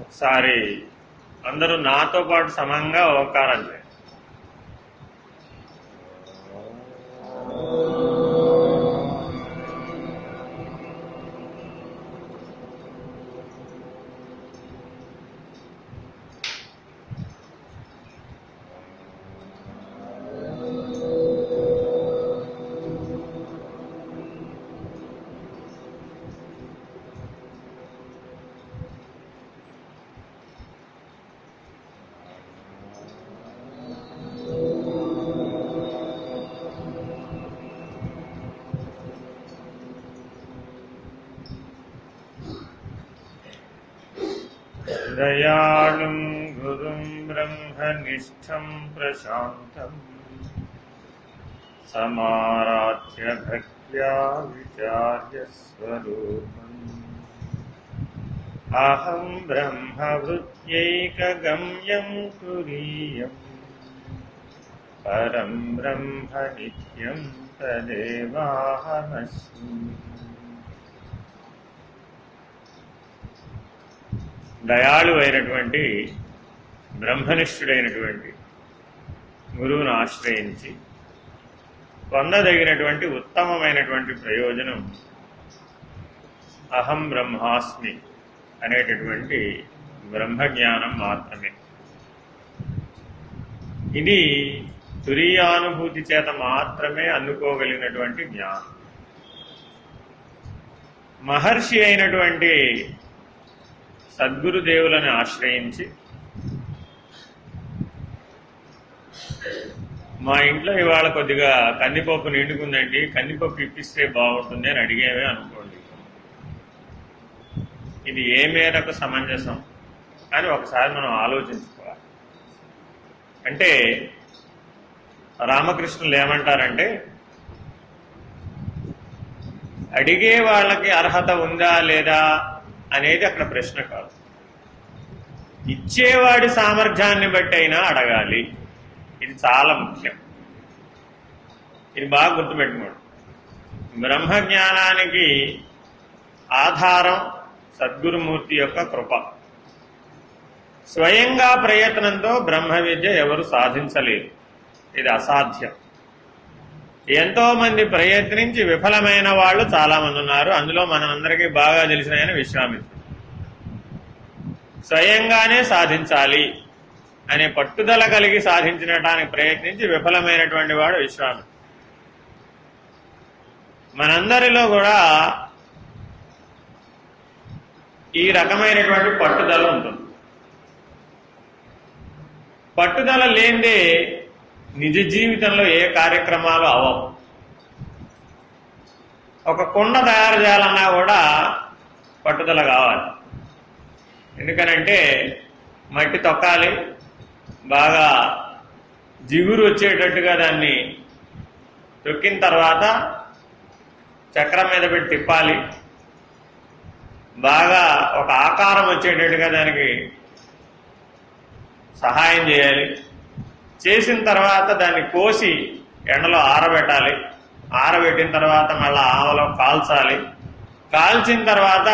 ఒకసారి అందరూ నాతో పాటు సమంగా ఓంకారం చేయండి. దయాళుం గురుం బ్రహ్మనిష్టం ప్రశాంతం సమారాధ్య భక్త్యా విచార్య స్వరూపం అహం బ్రహ్మవృత్యైకగమ్యం తురీయం పరం బ్రహ్మ నిత్యం తదేవాహమస్మి. దయాళు అయినటువంటి బ్రహ్మనిష్ఠుడైనటువంటి గురువును ఆశ్రయించి పొందదగినటువంటి ఉత్తమమైనటువంటి ప్రయోజనం అహం బ్రహ్మాస్మి అనేటటువంటి బ్రహ్మజ్ఞానం మాత్రమే. ఇది తురీయానుభూతి చేత మాత్రమే అందుకోగలిగినటువంటి జ్ఞానం. మహర్షి అయినటువంటి సద్గురుదేవులను ఆశ్రయించి మా ఇంట్లో ఇవాళ కొద్దిగా కందిపప్పు నిండుకుందండి, కందిపప్పు ఇప్పిస్తే బాగుంటుంది అని అడిగేవే అనుకోండి. ఇది ఏ మేరకు సమంజసం అని ఒకసారి మనం ఆలోచించుకోవాలి. అంటే రామకృష్ణులు ఏమంటారంటే, అడిగే వాళ్ళకి అర్హత ఉందా లేదా అనేది అక్కడ ప్రశ్న కాదు, ఇచ్చేవాడి సామర్థ్యాన్ని బట్టి అయినా అడగాలి. ఇది చాలా ముఖ్యం. ఇది బాగా గుర్తుపెట్టుకోండి. బ్రహ్మజ్ఞానానికి ఆధారం సద్గురుమూర్తి యొక్క కృప. స్వయంగా ప్రయత్నంతో బ్రహ్మ విద్య ఎవరు సాధించలేరు, ఇది అసాధ్యం. ఎంతో మంది ప్రయత్నించి విఫలమైన వాళ్ళు చాలా మంది ఉన్నారు. అందులో మనందరికీ బాగా తెలిసిన ఆయన విశ్వామిత్రుడు. స్వయంగానే సాధించాలి అనే పట్టుదల కలిగి సాధించడానికి ప్రయత్నించి విఫలమైనటువంటి వాడు విశ్వామిత్రుడు. మనందరిలో కూడా ఈ రకమైనటువంటి పట్టుదల ఉంటుంది. పట్టుదల లేనిదే నిజ జీవితంలో ఏ కార్యక్రమాలు అవవు. ఒక కుండ తయారు చేయాలన్నా కూడా పట్టుదల కావాలి. ఎందుకనంటే మట్టి తొక్కాలి, బాగా జిగురు వచ్చేటట్టుగా దాన్ని తొక్కిన తర్వాత చక్రం మీద పెట్టి తిప్పాలి, బాగా ఒక ఆకారం వచ్చేటట్టుగా దానికి సహాయం చేయాలి. చేసిన తర్వాత దాన్ని కోసి ఎండలో ఆరబెట్టాలి. ఆరబెట్టిన తర్వాత మళ్ళీ ఆవలో కాల్చాలి. కాల్చిన తర్వాత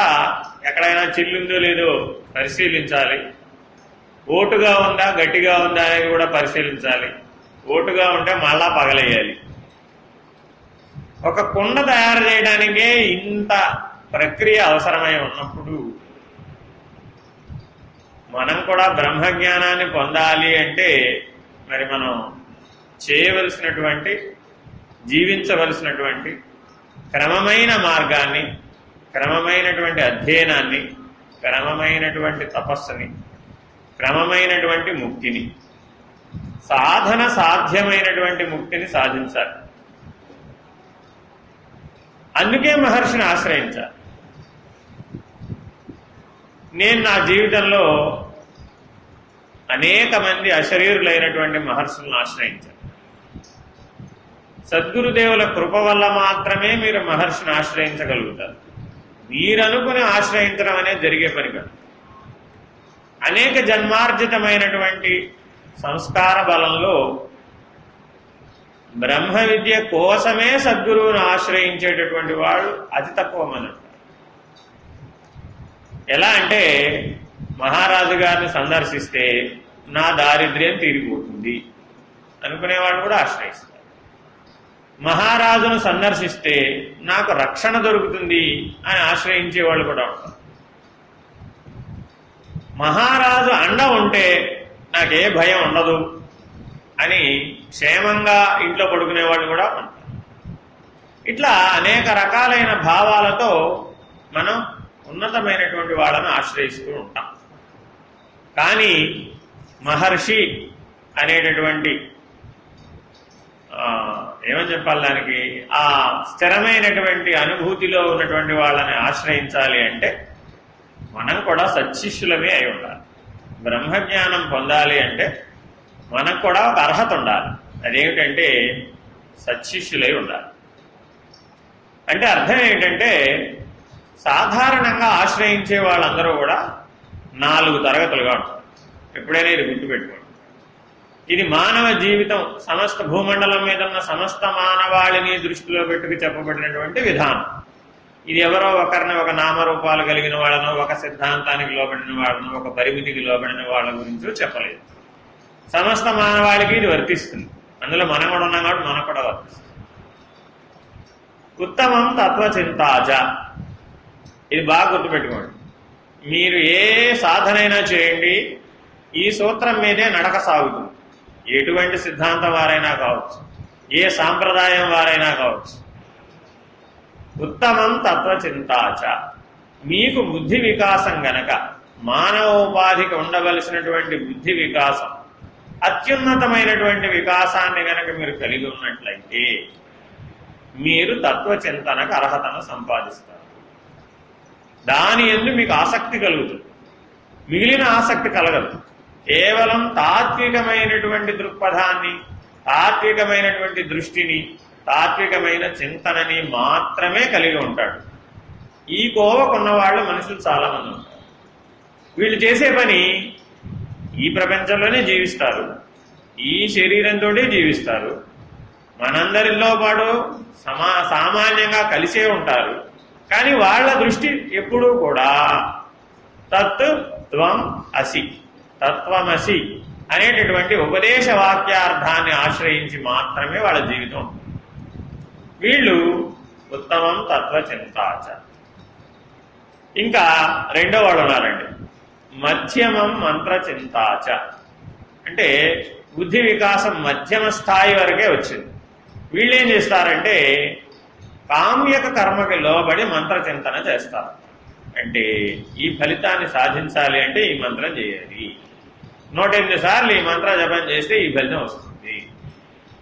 ఎక్కడైనా చిల్లుందో లేదో పరిశీలించాలి. ఓటుగా ఉందా గట్టిగా ఉందా అనేది కూడా పరిశీలించాలి. ఓటుగా ఉంటే మళ్ళా పగలేయాలి. ఒక కుండ తయారు చేయడానికే ఇంత ప్రక్రియ అవసరమై ఉన్నప్పుడు మనం కూడా బ్రహ్మజ్ఞానాన్ని పొందాలి అంటే మరి మనం చేయవలసినటువంటి, జీవించవలసినటువంటి క్రమమైన మార్గాన్ని, క్రమమైనటువంటి అధ్యయనాన్ని, క్రమమైనటువంటి తపస్సుని, క్రమమైనటువంటి ముక్తిని, సాధన సాధ్యమైనటువంటి ముక్తిని సాధించాలి. అందుకే మహర్షిని ఆశ్రయించాలి. నేను నా జీవితంలో అనేక మంది అశరీరులైనటువంటి మహర్షులను ఆశ్రయించాను. సద్గురుదేవుల కృప వల్ల మాత్రమే మీరు మహర్షిని ఆశ్రయించగలుగుతారు. మీరనుకుని ఆశ్రయించడం అనేది జరిగే పని కాదు. అనేక జన్మార్జితమైనటువంటి సంస్కార బలంలో బ్రహ్మ విద్య కోసమే సద్గురువును ఆశ్రయించేటటువంటి వాళ్ళు అతి తక్కువ మంది. ఎలా అంటే మహారాజు గారిని సందర్శిస్తే నా దారిద్ర్యం తీరిపోతుంది అనుకునేవాళ్ళు కూడా ఆశ్రయిస్తారు. మహారాజును సందర్శిస్తే నాకు రక్షణ దొరుకుతుంది అని ఆశ్రయించేవాళ్ళు కూడా ఉంటారు. మహారాజు అండ ఉంటే నాకే భయం ఉండదు అని క్షేమంగా ఇంట్లో పడుకునేవాళ్ళు కూడా ఉంటారు. ఇట్లా అనేక రకాలైన భావాలతో మనం ఉన్నతమైనటువంటి వాళ్ళను ఆశ్రయిస్తూ ఉంటాం. కానీ మహర్షి అనేటటువంటి ఏమని చెప్పాలి, దానికి ఆ స్థిరమైనటువంటి అనుభూతిలో ఉన్నటువంటి వాళ్ళని ఆశ్రయించాలి అంటే మనం కూడా సత్శిష్యులమే అయి ఉండాలి. బ్రహ్మజ్ఞానం పొందాలి అంటే మనకు కూడా ఒక అర్హత ఉండాలి. అదేమిటంటే సత్శిష్యులై ఉండాలి. అంటే అర్థం ఏంటంటే సాధారణంగా ఆశ్రయించే వాళ్ళందరూ కూడా 4 తరగతులుగా ఉంటారు. ఎప్పుడైనా ఇది గుర్తుపెట్టుకోండి. ఇది మానవ జీవితం సమస్త భూమండలం మీద ఉన్న సమస్త మానవాళిని దృష్టిలో పెట్టుకు చెప్పబడినటువంటి విధానం. ఇది ఎవరో ఒకరిని ఒక నామరూపాలు కలిగిన వాళ్ళను, ఒక సిద్ధాంతానికి లోబడిన వాళ్ళను, ఒక పరిమితికి లోబడిన వాళ్ళ గురించి చెప్పలేదు. సమస్త మానవాళికి ఇది వర్తిస్తుంది. అందులో మనం కూడా ఉన్నాం కాబట్టి మనకు కూడా వర్తిస్తుంది. ఉత్తమం తత్వచింతాచ, ఇది బాగా గుర్తుపెట్టుకోండి. మీరు ఏ సాధనైనా చేయండి, ఈ సూత్రం మీదే నడక సాగుతుంది. ఎటువంటి సిద్ధాంతం వారైనా కావచ్చు, ఏ సాంప్రదాయం వారైనా కావచ్చు. ఉత్తమం తత్వచింతాచ, మీకు బుద్ధి వికాసం గనక, మానవోపాధికి ఉండవలసినటువంటి బుద్ధి వికాసం, అత్యున్నతమైనటువంటి వికాసాన్ని గనక మీరు కలిగి ఉన్నట్లయితే మీరు తత్వచింతనకు అర్హతను సంపాదిస్తారు. దాని యందు మీకు ఆసక్తి కలుగుతుంది, మిగిలిన ఆసక్తి కలగదు. కేవలం తాత్వికమైనటువంటి దృక్పథాన్ని, తాత్వికమైనటువంటి దృష్టిని, తాత్వికమైన చింతనని మాత్రమే కలిగి ఉంటాడు. ఈ కోవకున్న వాళ్ళు మనుషులు చాలా మంది ఉంటారు. వీళ్ళు చేసే పని ఈ ప్రపంచంలోనే జీవిస్తారు, ఈ శరీరంతో జీవిస్తారు, మనందరిలో పాటు సామాన్యంగా కలిసే ఉంటారు. కానీ వాళ్ళ దృష్టి ఎప్పుడూ కూడా తత్ త్వం అసి, తత్వమసి అనేటటువంటి ఉపదేశ వాక్యార్థాన్ని ఆశ్రయించి మాత్రమే వాళ్ళ జీవితం. వీళ్ళు ఉత్తమం తత్వచింతాచ. ఇంకా రెండో వాళ్ళు ఉన్నారండి, మధ్యమం మంత్రచింతాచ. అంటే బుద్ధి వికాసం మధ్యమ స్థాయి వరకే వచ్చింది. వీళ్ళేం చేస్తారంటే కామ్యక కర్మకి లోబడి మంత్రచింతన చేస్తారు. అంటే ఈ ఫలితాన్ని సాధించాలి అంటే ఈ మంత్రం చేయాలి, 108 సార్లు ఈ మంత్ర జపం చేస్తే ఈ ఫలితం వస్తుంది,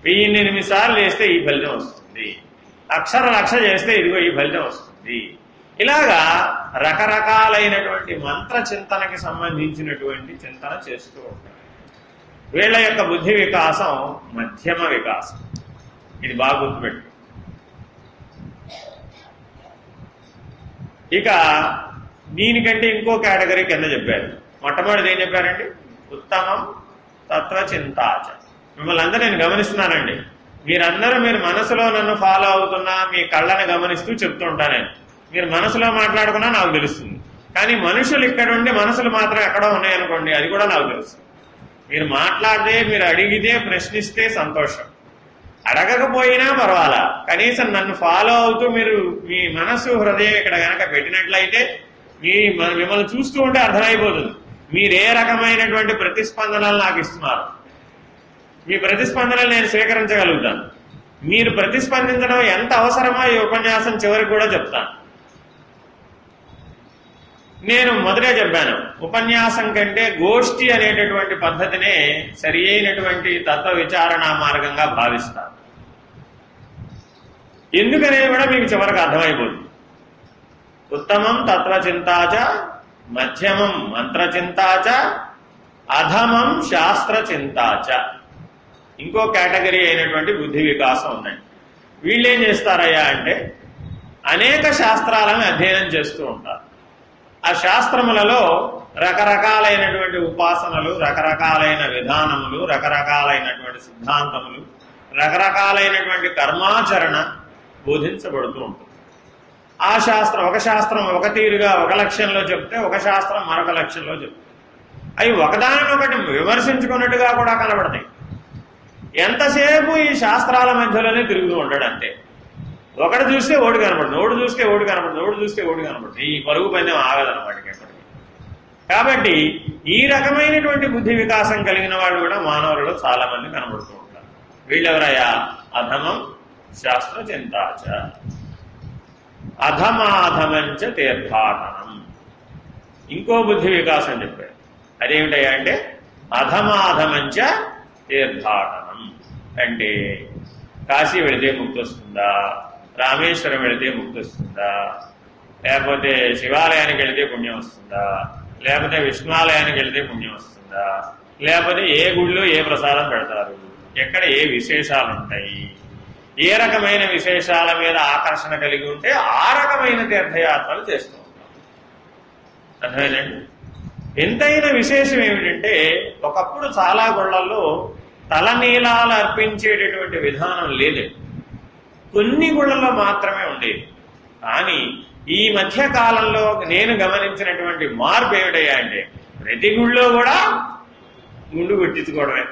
1008 సార్లు చేస్తే ఈ ఫలితం వస్తుంది, అక్షర లక్ష చేస్తే ఇదిగో ఈ ఫలితం వస్తుంది. ఇలాగా రకరకాలైనటువంటి మంత్ర చింతనకి సంబంధించినటువంటి చింతన చేస్తూ ఉంటారు. వీళ్ళ యొక్క బుద్ధి వికాసం మధ్యమ వికాసం. ఇది బాగా గుర్తుపెట్టు. ఇక దీనికంటే ఇంకో కేటగిరీ కింద చెప్పారు. మొట్టమొదటిది ఏం చెప్పారండి? ఉత్తమం తత్వచింతాచ. మిమ్మల్ని అందరూ నేను గమనిస్తున్నానండి. మీరందరూ మీరు మనసులో నన్ను ఫాలో అవుతున్నా, మీ కళ్ళని గమనిస్తూ చెప్తూ ఉంటాను నేను. మీరు మనసులో మాట్లాడుకున్నా నాకు తెలుస్తుంది. కానీ మనుషులు ఇక్కడ ఉండి మనసులు మాత్రం ఎక్కడో ఉన్నాయనుకోండి, అది కూడా నాకు తెలుస్తుంది. మీరు మాట్లాడితే, మీరు అడిగితే, ప్రశ్నిస్తే సంతోషం, అడగకపోయినా పర్వాలా, కనీసం నన్ను ఫాలో అవుతూ మీరు మీ మనసు హృదయం ఇక్కడ కనుక పెట్టినట్లయితే మిమ్మల్ని చూస్తూ ఉంటే అర్థమైపోతుంది మీరు ఏ రకమైనటువంటి ప్రతిస్పందనలు నాకు ఇస్తున్నారు. మీ ప్రతిస్పందనలు నేను స్వీకరించగలుగుతాను. మీరు ప్రతిస్పందించడం ఎంత అవసరమో ఈ ఉపన్యాసం చివరికి కూడా చెప్తాను. నేను మొదటే చెప్పాను, ఉపన్యాసం కంటే గోష్ఠి అనేటటువంటి పద్ధతినే సరి అయినటువంటి తత్వ విచారణ మార్గంగా భావిస్తాను. ఎందుకనేది కూడా మీకు చివరికి అర్థమైపోతుంది. ఉత్తమం తత్వచింతాచ, మధ్యమం మంత్రచింతాచ, అధమం శాస్త్రచింతాచ. ఇంకో కేటగిరీ అయినటువంటి బుద్ధి వికాసం ఉందండి. వీళ్ళేం చేస్తారయ్యా అంటే అనేక శాస్త్రాలను అధ్యయనం చేస్తూ ఉంటారు. ఆ శాస్త్రములలో రకరకాలైనటువంటి ఉపాసనలు, రకరకాలైన విధానములు, రకరకాలైనటువంటి సిద్ధాంతములు, రకరకాలైనటువంటి కర్మాచరణ బోధించబడుతూ ఉంటుంది. ఆ శాస్త్రం ఒక శాస్త్రం ఒక తీరుగా ఒక లక్ష్యంలో చెప్తే, ఒక శాస్త్రం మరొక లక్ష్యంలో చెప్తే, అవి ఒకదానినొకటి విమర్శించుకున్నట్టుగా కూడా కనబడతాయి. ఎంతసేపు ఈ శాస్త్రాల మధ్యలోనే తిరుగుతూ ఉంటాడు అంతే. ఒకటి చూస్తే ఓడి కనబడుతుంది, ఓడి చూస్తే ఓడి కనబడుతుంది, ఓడి చూస్తే ఓడి కనబడుతుంది. ఈ పరుగు పందెం ఆగదనమాట ఎప్పటికీ. కాబట్టి ఈ రకమైనటువంటి బుద్ధి వికాసం కలిగిన వాళ్ళు కూడా మానవులలో చాలా మంది కనబడుతూ ఉంటారు. వీళ్ళెవరయ్యా? అధమం శాస్త్ర చింతాచ అధమాధమంచ తీర్థాటనం. ఇంకో బుద్ధి వికాసం చెప్పాడు. అదేమిటయ్యా అంటే అధమాధమంచ తీర్థాటనం. అంటే కాశీ వెళితే ముక్తి వస్తుందా, రామేశ్వరం వెళితే ముక్తి వస్తుందా, లేకపోతే శివాలయానికి వెళితే పుణ్యం వస్తుందా, లేకపోతే విష్ణువాలయానికి వెళితే పుణ్యం వస్తుందా, లేకపోతే ఏ గుడిలో ఏ ప్రసాదం పెడతారు, ఎక్కడ ఏ విశేషాలు ఉంటాయి, ఏ రకమైన విశేషాల మీద ఆకర్షణ కలిగి ఉంటే ఆ రకమైన తీర్థయాత్రలు చేస్తూ ఉంటాం. అర్థమైందండి? ఎంతైనా విశేషం ఏమిటంటే ఒకప్పుడు చాలా గుళ్ళల్లో తలనీలాలు అర్పించేటటువంటి విధానం లేదు, కొన్ని గుళ్ళల్లో మాత్రమే ఉండేది. కానీ ఈ మధ్య కాలంలో నేను గమనించినటువంటి మార్పు ఏమిటయ్యా అంటే ప్రతి గుళ్ళో కూడా గుండు కొట్టించుకోవడమే.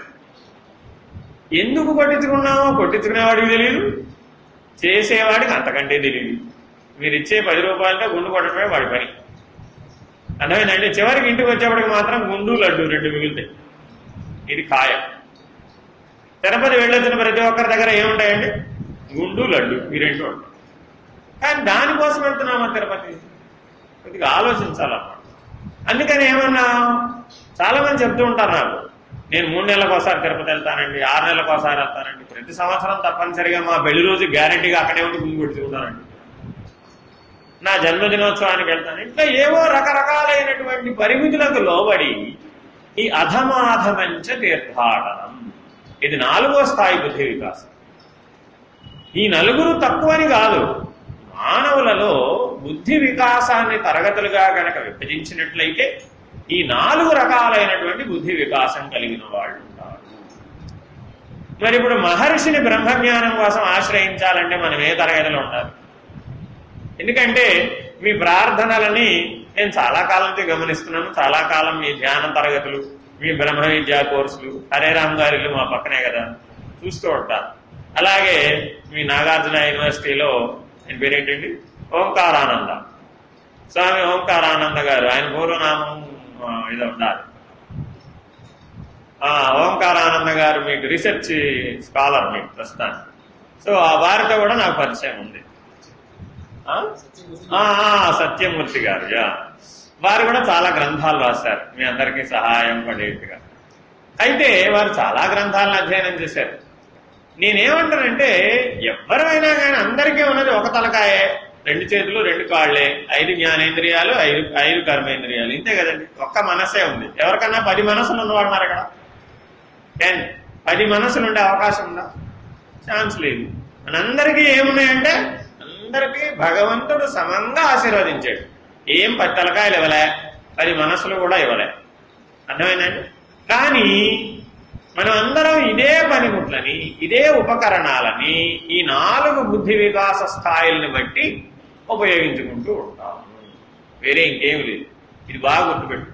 ఎందుకు కొట్టించుకున్నామో కొట్టించుకునేవాడికి తెలియదు, చేసేవాడికి అంతకంటే తెలియదు. మీరు ఇచ్చే 10 రూపాయలతో గుండు కొట్టడమే వాడి పని. అర్థమైందండి? చివరికి ఇంటికి వచ్చేప్పటికి మాత్రం గుండు లడ్డు 2 మిగులుతాయి. ఇది ఖాయం. తిరుపతి వెళ్ళొచ్చిన ప్రతి ఒక్కరి దగ్గర ఏముంటాయండి? గుండు లడ్డు, ఈ 2 ఉంటాయి. కానీ దానికోసం వెళ్తున్నామా తిరుపతి? కొద్దిగా ఆలోచించాలన్నమాట. అందుకని ఏమన్నా చాలా మంది చెప్తూ ఉంటారు నాకు, నేను 3 నెలలకు ఒకసారి తిరుపతి వెళ్తానండి, 6 నెలలకు ఒకసారి వెళ్తానండి, ప్రతి సంవత్సరం తప్పనిసరిగా మా పెళ్లి రోజు గ్యారెంటీగా అక్కడే ఉండి గుండు కొట్టుకుంటానండి, నా జన్మదినోత్సవానికి వెళ్తాను. ఇట్లా ఏవో రకరకాలైనటువంటి పరిమితులకు లోబడి ఈ అధమాధమంచ తీర్థాటనం, ఇది 4వ స్థాయి బుద్ధి వికాసం. ఈ 4 తక్కువని కాదు, మానవులలో బుద్ధి వికాసాన్ని తరగతులుగా గనక విభజించినట్లయితే ఈ 4 రకాలైనటువంటి బుద్ధి వికాసం కలిగిన వాళ్ళు ఉంటారు. మరి ఇప్పుడు మహర్షిని బ్రహ్మజ్ఞానం కోసం ఆశ్రయించాలంటే మనం ఏ తరగతిలో ఉండాలి? ఎందుకంటే మీ ప్రార్థనలని నేను చాలా కాలం నుంచి గమనిస్తున్నాను. చాలా కాలం మీ ధ్యానం తరగతులు, మీ బ్రహ్మ విద్యా కోర్సులు, హరేరామ్ గారి ఇల్లు మా పక్కనే కదా, చూస్తూ ఉంటాను. అలాగే మీ నాగార్జున యూనివర్సిటీలో ఆయన పేరేంటండి, ఓంకారానంద స్వామి ఓంకారానంద గారు, ఆయన పూర్వనామం ఏదో ఉండాలి. ఓంకారానంద గారు మీకు రీసెర్చ్ స్కాలర్ మీకు ప్రస్తుతానికి. సో ఆ వారితో కూడా నాకు పరిచయం ఉంది. సత్యమూర్తి గారు, వారు కూడా చాలా గ్రంథాలు రాశారు, మీ అందరికీ సహాయం పడేట్టుగా. అయితే వారు చాలా గ్రంథాలను అధ్యయనం చేశారు. నేనేమంటానంటే ఎవరైనా కానీ అందరికీ ఉన్నది ఒక తలకాయే, 2 చేతులు 2 కాళ్లే, 5 జ్ఞానేంద్రియాలు, 5 కర్మేంద్రియాలు, ఇంతే కదండి. ఒక్క మనసే ఉంది. ఎవరికన్నా 10 మనసులు ఉన్నవాడు ఉన్నారు అక్కడ? 10 మనసులు ఉండే అవకాశం ఉందా? ఛాన్స్ లేదు. మనందరికీ ఏమున్నాయంటే అందరికీ భగవంతుడు సమంగా ఆశీర్వదించాడు. ఏం 10 తలకాయలు ఇవ్వలే, 10 మనసులు కూడా ఇవ్వలే. అర్థమైందండి? కానీ మనం అందరం ఇదే పనిముట్లని, ఇదే ఉపకరణాలని ఈ 4 బుద్ధి వికాస స్థాయిల్ని బట్టి ఉపయోగించుకుంటూ ఉంటాము. వేరే ఇంకేం లేదు. ఇది బాగా గుర్తుపెట్టు.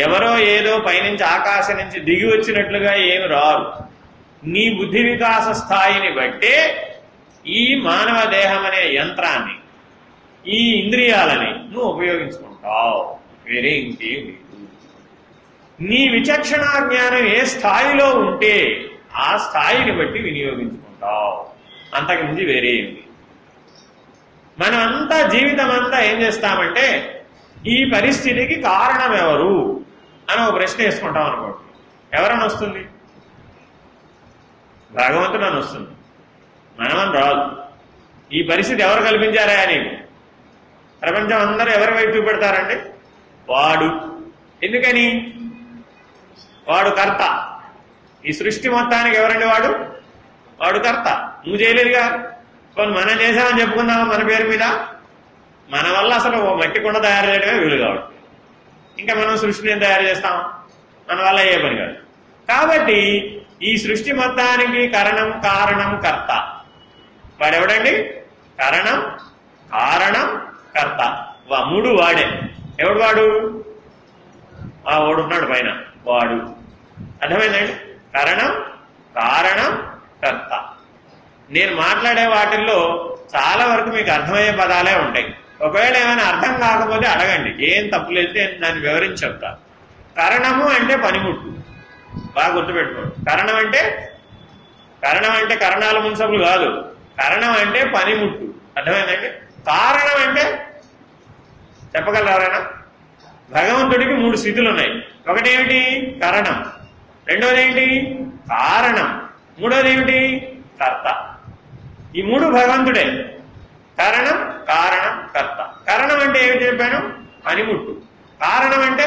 ఎవరో ఏదో పైనుంచి ఆకాశం నుంచి దిగి వచ్చినట్లుగా ఏమి రారు. నీ బుద్ధి వికాస స్థాయిని బట్టే ఈ మానవ దేహం అనే యంత్రాన్ని, ఈ ఇంద్రియాలని నువ్వు ఉపయోగించుకుంటావు. వేరే ఇంకేం లేదు. నీ విచక్షణ జ్ఞానం ఏ స్థాయిలో ఉంటే ఆ స్థాయిని బట్టి వినియోగించుకుంటావు. అంతకుమించి వేరే ఏంటి? మనమంతా జీవితం అంతా ఏం చేస్తామంటే ఈ పరిస్థితికి కారణం ఎవరు అని ఒక ప్రశ్న వేసుకుంటాం అనుకోండి. ఎవరని వస్తుంది? భగవంతుడు అని వస్తుంది. మనమని రాదు. ఈ పరిస్థితి ఎవరు కల్పించారా నీకు? ప్రపంచం అందరూ ఎవరి వైపు చూపెడతారండి? వాడు. ఎందుకని? వాడు కర్త. ఈ సృష్టి మొత్తానికి ఎవరండి వాడు? వాడు కర్త. నువ్వు చేయలేదుగా. కొన్ని మనం చేసామని చెప్పుకుందామా మన పేరు మీద? మన వల్ల అసలు మట్టి కుండ తయారు చేయడమే వీలు కావడం. ఇంకా మనం సృష్టిని ఏం తయారు చేస్తాం? మన వల్ల ఏ పని కాదు. కాబట్టి ఈ సృష్టి మొత్తానికి కరణం, కారణం, కర్త వాడెవడండి? కరణం, కారణం, కర్త. 3 వాడే. ఎవడు వాడు? ఆ ఓడున్నాడు పైన వాడు. అర్థమైందండి? కరణం, కారణం, కర్త. నేను మాట్లాడే వాటిల్లో చాలా వరకు మీకు అర్థమయ్యే పదాలే ఉంటాయి. ఒకవేళ ఏమైనా అర్థం కాకపోతే అడగండి, ఏం తప్పులేదు, నేను దాన్ని వివరించి చెప్తా. కరణము అంటే పనిముట్టు, బాగా గుర్తుపెట్టుకోండి. కరణం అంటే కరణాల మున్సబులు కాదు. కరణం అంటే పనిముట్టు. అర్థమైందండి? కారణం అంటే చెప్పగలరు ఎవరైనా? భగవంతుడికి 3 స్థితులు ఉన్నాయి. ఒకటేమిటి? కరణం. రెండోది ఏంటి? కారణం. మూడోది ఏమిటి? కర్త. ఈ 3 భగవంతుడే. కరణం, కారణం, కర్త. కరణం అంటే ఏమిటి చెప్పాను? పనిముట్టు. కారణం అంటే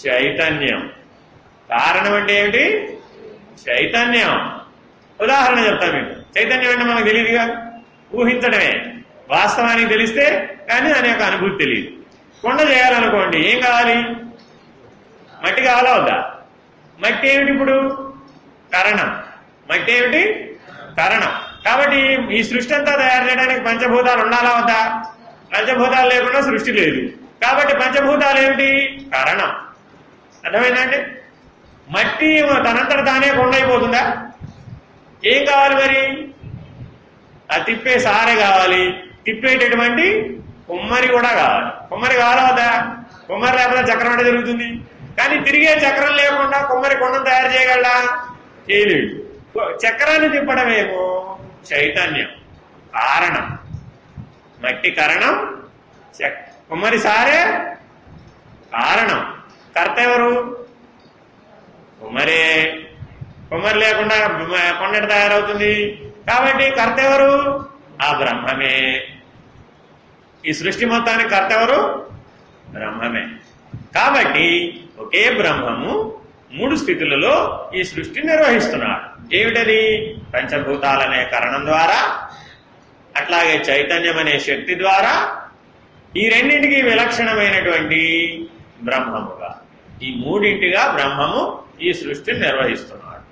చైతన్యం. కారణం అంటే ఏమిటి? చైతన్యం. ఉదాహరణ చెప్తాను మీకు. చైతన్యం అంటే మనకు తెలియదుగా, ఊహించడమే. వాస్తవానికి తెలిస్తే కానీ దాని యొక్క అనుభూతి తెలియదు. కొండ చేయాలనుకోండి, ఏం కావాలి? మట్టి కావాలా వద్దా? మట్టి ఏమిటి ఇప్పుడు? కరణం. మట్టి ఏమిటి? కరణం. కాబట్టి ఈ సృష్టి అంతా తయారు చేయడానికి పంచభూతాలు ఉండాలా వద్దా? పంచభూతాలు లేకుండా సృష్టి లేదు. కాబట్టి పంచభూతాలు ఏమిటి? కరణం. అర్థమైందండి? మట్టి తనంతట తానే కొండ అయిపోతుందా? ఏం కావాలి మరి? ఆ తిప్పే సారే కావాలి, తిప్పేటటువంటి కుమ్మరి కూడా కావాలి. కుమ్మరి కావాలా వద్దా? కుమ్మరి లేకపోతే చక్రం అంటే జరుగుతుంది. కానీ తిరిగే చక్రం లేకుండా కుమ్మరి కొండను తయారు చేయగలడా? చేయలేడు. చక్రాన్ని తిప్పడమేమో చైతన్యం, కారణం. మట్టి కరణం, కుమ్మరి సారే కారణం. కర్త ఎవరు? కుమ్మరే. కుమ్మరి లేకుండా కొండ తయారవుతుంది. కాబట్టి కర్త ఎవరు? ఆ బ్రహ్మమే. ఈ సృష్టి మొత్తానికి కర్త ఎవరు? బ్రహ్మమే. కాబట్టి ఒకే బ్రహ్మము 3 స్థితులలో ఈ సృష్టిని నిర్వహిస్తున్నాడు. ఏమిటది? పంచభూతాలనే కరణం ద్వారా, అట్లాగే చైతన్యం అనే శక్తి ద్వారా, ఈ రెండింటికి విలక్షణమైనటువంటి బ్రహ్మముగా, ఈ 3ఇంటిగా బ్రహ్మము ఈ సృష్టిని నిర్వహిస్తున్నాడు.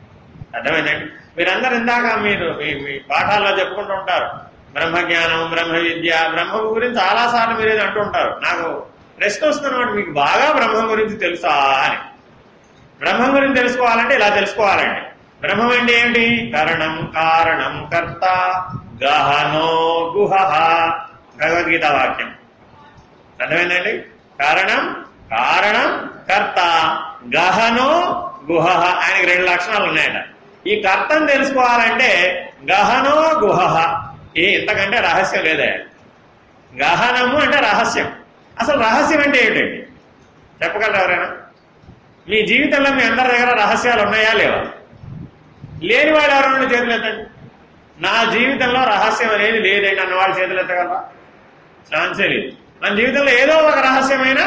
అర్థమైందండి? మీరందరూ ఇందాక మీరు మీ పాఠాల్లో చెప్పుకుంటూ ఉంటారు, బ్రహ్మజ్ఞానం, బ్రహ్మ విద్య, బ్రహ్మం గురించి చాలాసార్లు మీరు ఏది అంటూ ఉంటారు. నాకు ప్రశ్న వస్తున్నమాట, మీకు బాగా బ్రహ్మం గురించి తెలుసా అని. బ్రహ్మం గురించి తెలుసుకోవాలంటే ఇలా తెలుసుకోవాలండి. బ్రహ్మం అంటే ఏంటి? కరణం, కారణం, కర్త, గహనో గుహ. భగవద్గీత వాక్యం అర్థమైందండి? కారణం, కారణం, కర్త, గహనో గుహ. ఆయనకి 2 లక్షణాలు ఉన్నాయట. ఈ కర్తను తెలుసుకోవాలంటే గహనో గుహ. ఇంతకంటే రహస్యం లేదా? గహనము అంటే రహస్యం. అసలు రహస్యం అంటే ఏమిటండి? చెప్పగలరు ఎవరైనా? మీ జీవితంలో మీ అందరి దగ్గర రహస్యాలు ఉన్నాయా లేవా? లేని వాళ్ళు ఎవరైనా చేతులు ఎత్తండి. నా జీవితంలో రహస్యం అనేది లేదండి అన్న వాళ్ళు చేతులు ఎత్తగలరా? ఛాన్సే లేదు. మన జీవితంలో ఏదో ఒక రహస్యమైనా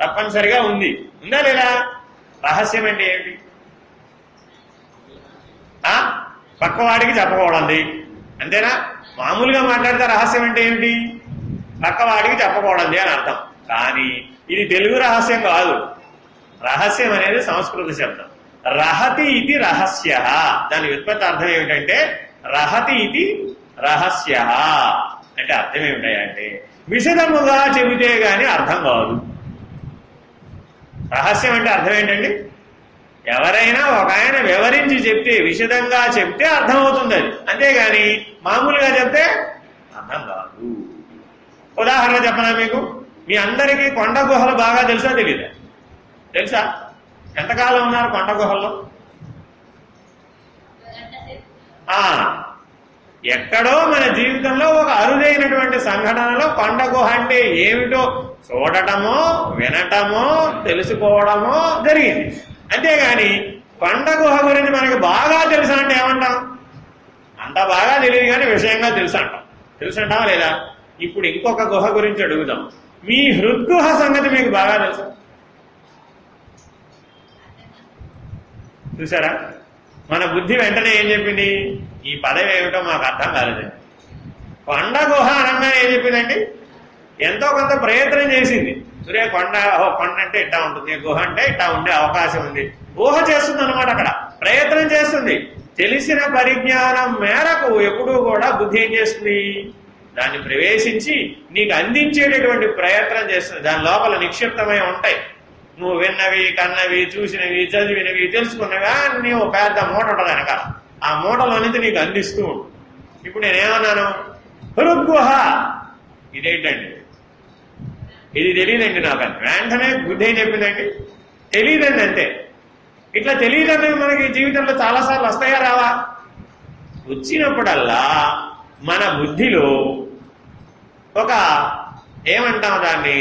తప్పనిసరిగా ఉంది. ఉందా లేదా? రహస్యం అంటే ఏమిటి? పక్కవాడికి చెప్పకూడదు, అంతేనా? మామూలుగా మాట్లాడితే రహస్యం అంటే ఏమిటి? పక్కవాడికి చెప్పకూడదు అని అర్థం. కానీ ఇది తెలుగు రహస్యం కాదు. రహస్యం అనేది సంస్కృత శబ్దం. రహతి ఇది రహస్య. దాని వ్యుత్పత్తి అర్థం ఏమిటంటే రహతి ఇది రహస్య అంటే అర్థం ఏమిటంటే విశదముగా చెబితే గాని అర్థం కాదు. రహస్యం అంటే అర్థం ఏంటండి? ఎవరైనా ఒక ఆయన వివరించి చెప్తే, విశదంగా చెప్తే అర్థమవుతుంది అది. అంతేగాని మామూలుగా చెప్తే అర్థం కాదు. ఉదాహరణ చెప్పనా మీకు? మీ అందరికీ కొండ గుహలు బాగా తెలుసా తెలీదా? తెలుసా? ఎంతకాలం ఉన్నారు కొండ గుహల్లో? ఎక్కడో మన జీవితంలో ఒక అరుదైనటువంటి సంఘటనలో కొండ గుహ అంటే ఏమిటో చూడటమో వినటమో తెలుసుకోవడమో జరిగింది. అంతేగాని కొండ గుహ గురించి మనకి బాగా తెలుసా అంటే ఏమంటాం? అంత బాగా తెలియదు కానీ విషయంగా తెలుసు అంటాం. తెలుసు అంటావా లేదా? ఇప్పుడు ఇంకొక గుహ గురించి అడుగుదాం. మీ హృద్గుహ సంగతి మీకు బాగా తెలుసా? చూసారా? మన బుద్ధి వెంటనే ఏం చెప్పింది? ఈ పదవి ఏమిటో మాకు అర్థం కాలేదండి. కొండ గుహ అనగానే ఏం చెప్పిందండి? ఎంతో కొంత ప్రయత్నం చేసింది. సూర్య కొండ అంటే ఇట్టా ఉంటుంది, గుహ అంటే ఇట్టా ఉండే అవకాశం ఉంది. ఊహ చేస్తుంది అనమాట. అక్కడ ప్రయత్నం చేస్తుంది. తెలిసిన పరిజ్ఞానం మేరకు ఎప్పుడూ కూడా బుద్ధి ఏం చేస్తుంది, దాన్ని ప్రవేశించి నీకు అందించేటటువంటి ప్రయత్నం చేస్తుంది. దాని లోపల నిక్షిప్తమై ఉంటాయి. నువ్వు విన్నవి, కన్నవి, చూసినవి, చదివినవి, తెలుసుకున్నవి అన్నీ ఒక పెద్ద మూట ఉంటుంది వెనకాల. ఆ మూటలో నుంచి నీకు అందిస్తూ ఉంటుంది. ఇప్పుడు నేనేమన్నాను, హృద్గుహ ఇదేంటండి, ఇది తెలియదండి నాకు అని వెంటనే బుద్ధి ఏం చెప్పిందండి, తెలియదండి అంతే. ఇట్లా తెలియదని మనకి జీవితంలో చాలాసార్లు వస్తాయా రావా? వచ్చినప్పుడల్లా మన బుద్ధిలో ఒక ఏమంటాం దాన్ని,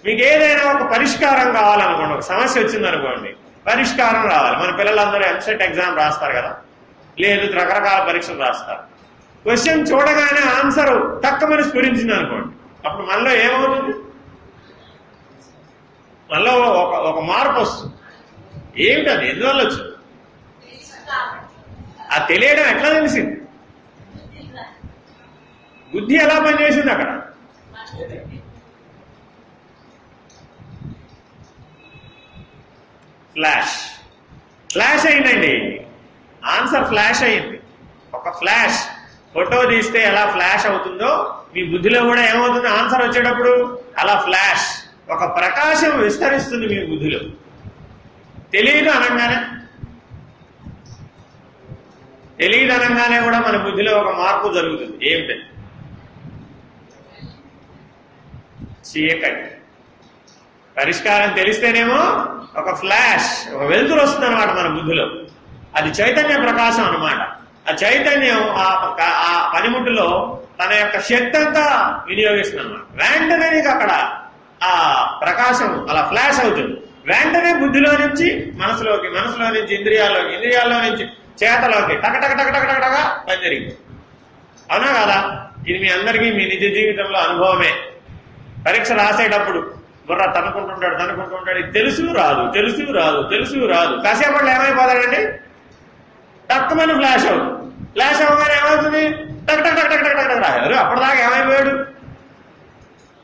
మీకు ఏదైనా ఒక పరిష్కారం కావాలనుకోండి, ఒక సమస్య వచ్చిందనుకోండి, పరిష్కారం రావాలి. మన పిల్లలందరూ ఎంసెట్ ఎగ్జామ్ రాస్తారు కదా, లేదు రకరకాల పరీక్షలు రాస్తారు. క్వశ్చన్ చూడగానే ఆన్సర్ తక్కువని స్ఫురించింది అనుకోండి, అప్పుడు మనలో ఏమవుతుంది, మనలో ఒక మార్పు వస్తుంది. ఏమిటది, ఎందువల్ల వచ్చింది? ఆ తెలియడం ఎట్లా తెలిసింది? బుద్ధి ఎలా పనిచేసింది అక్కడ? ఫ్లాష్ అయిందండి, ఆన్సర్ ఫ్లాష్ అయింది. ఒక ఫ్లాష్, ఫోటో తీస్తే ఎలా ఫ్లాష్ అవుతుందో మీ బుద్ధిలో కూడా ఏమవుతుంది, ఆన్సర్ వచ్చేటప్పుడు అలా ఫ్లాష్, ఒక ప్రకాశం విస్తరిస్తుంది మీ బుద్ధిలో. తెలియదు అనగానే కూడా మన బుద్ధిలో ఒక మార్పు జరుగుతుంది. ఏమిటది? చీకటి. పరిష్కారం తెలిస్తేనేమో ఒక ఫ్లాష్, ఒక వెలుతురు వస్తుంది అనమాట మన బుద్ధిలో. అది చైతన్య ప్రకాశం అనమాట. ఆ చైతన్యం ఆ పనిముట్టులో తన యొక్క శక్తి అంతా వినియోగిస్తుంది అనమాట. వెంటనే నీకు అక్కడ ఆ ప్రకాశం అలా ఫ్లాష్ అవుతుంది. వెంటనే బుద్ధిలో నుంచి మనసులోకి, మనసులో నుంచి ఇంద్రియాల్లోకి, ఇంద్రియాల్లో నుంచి చేతలోకి టకటక పని జరిగింది. అవునా కదా? ఇది మీ అందరికీ మీ నిజ జీవితంలో అనుభవమే. పరీక్ష రాసేటప్పుడు బుర్ర తనుకుంటుంటాడు, ఇది తెలుసు రాదు. కాసేపట్లో ఏమైపోతాడండి, తక్కువని ఫ్లాష్ అవుతుంది. ఫ్లాష్ అవ్వగానే ఏమవుతుంది, టక్ రాశారు. అప్పటిదాకా ఏమైపోయాడు?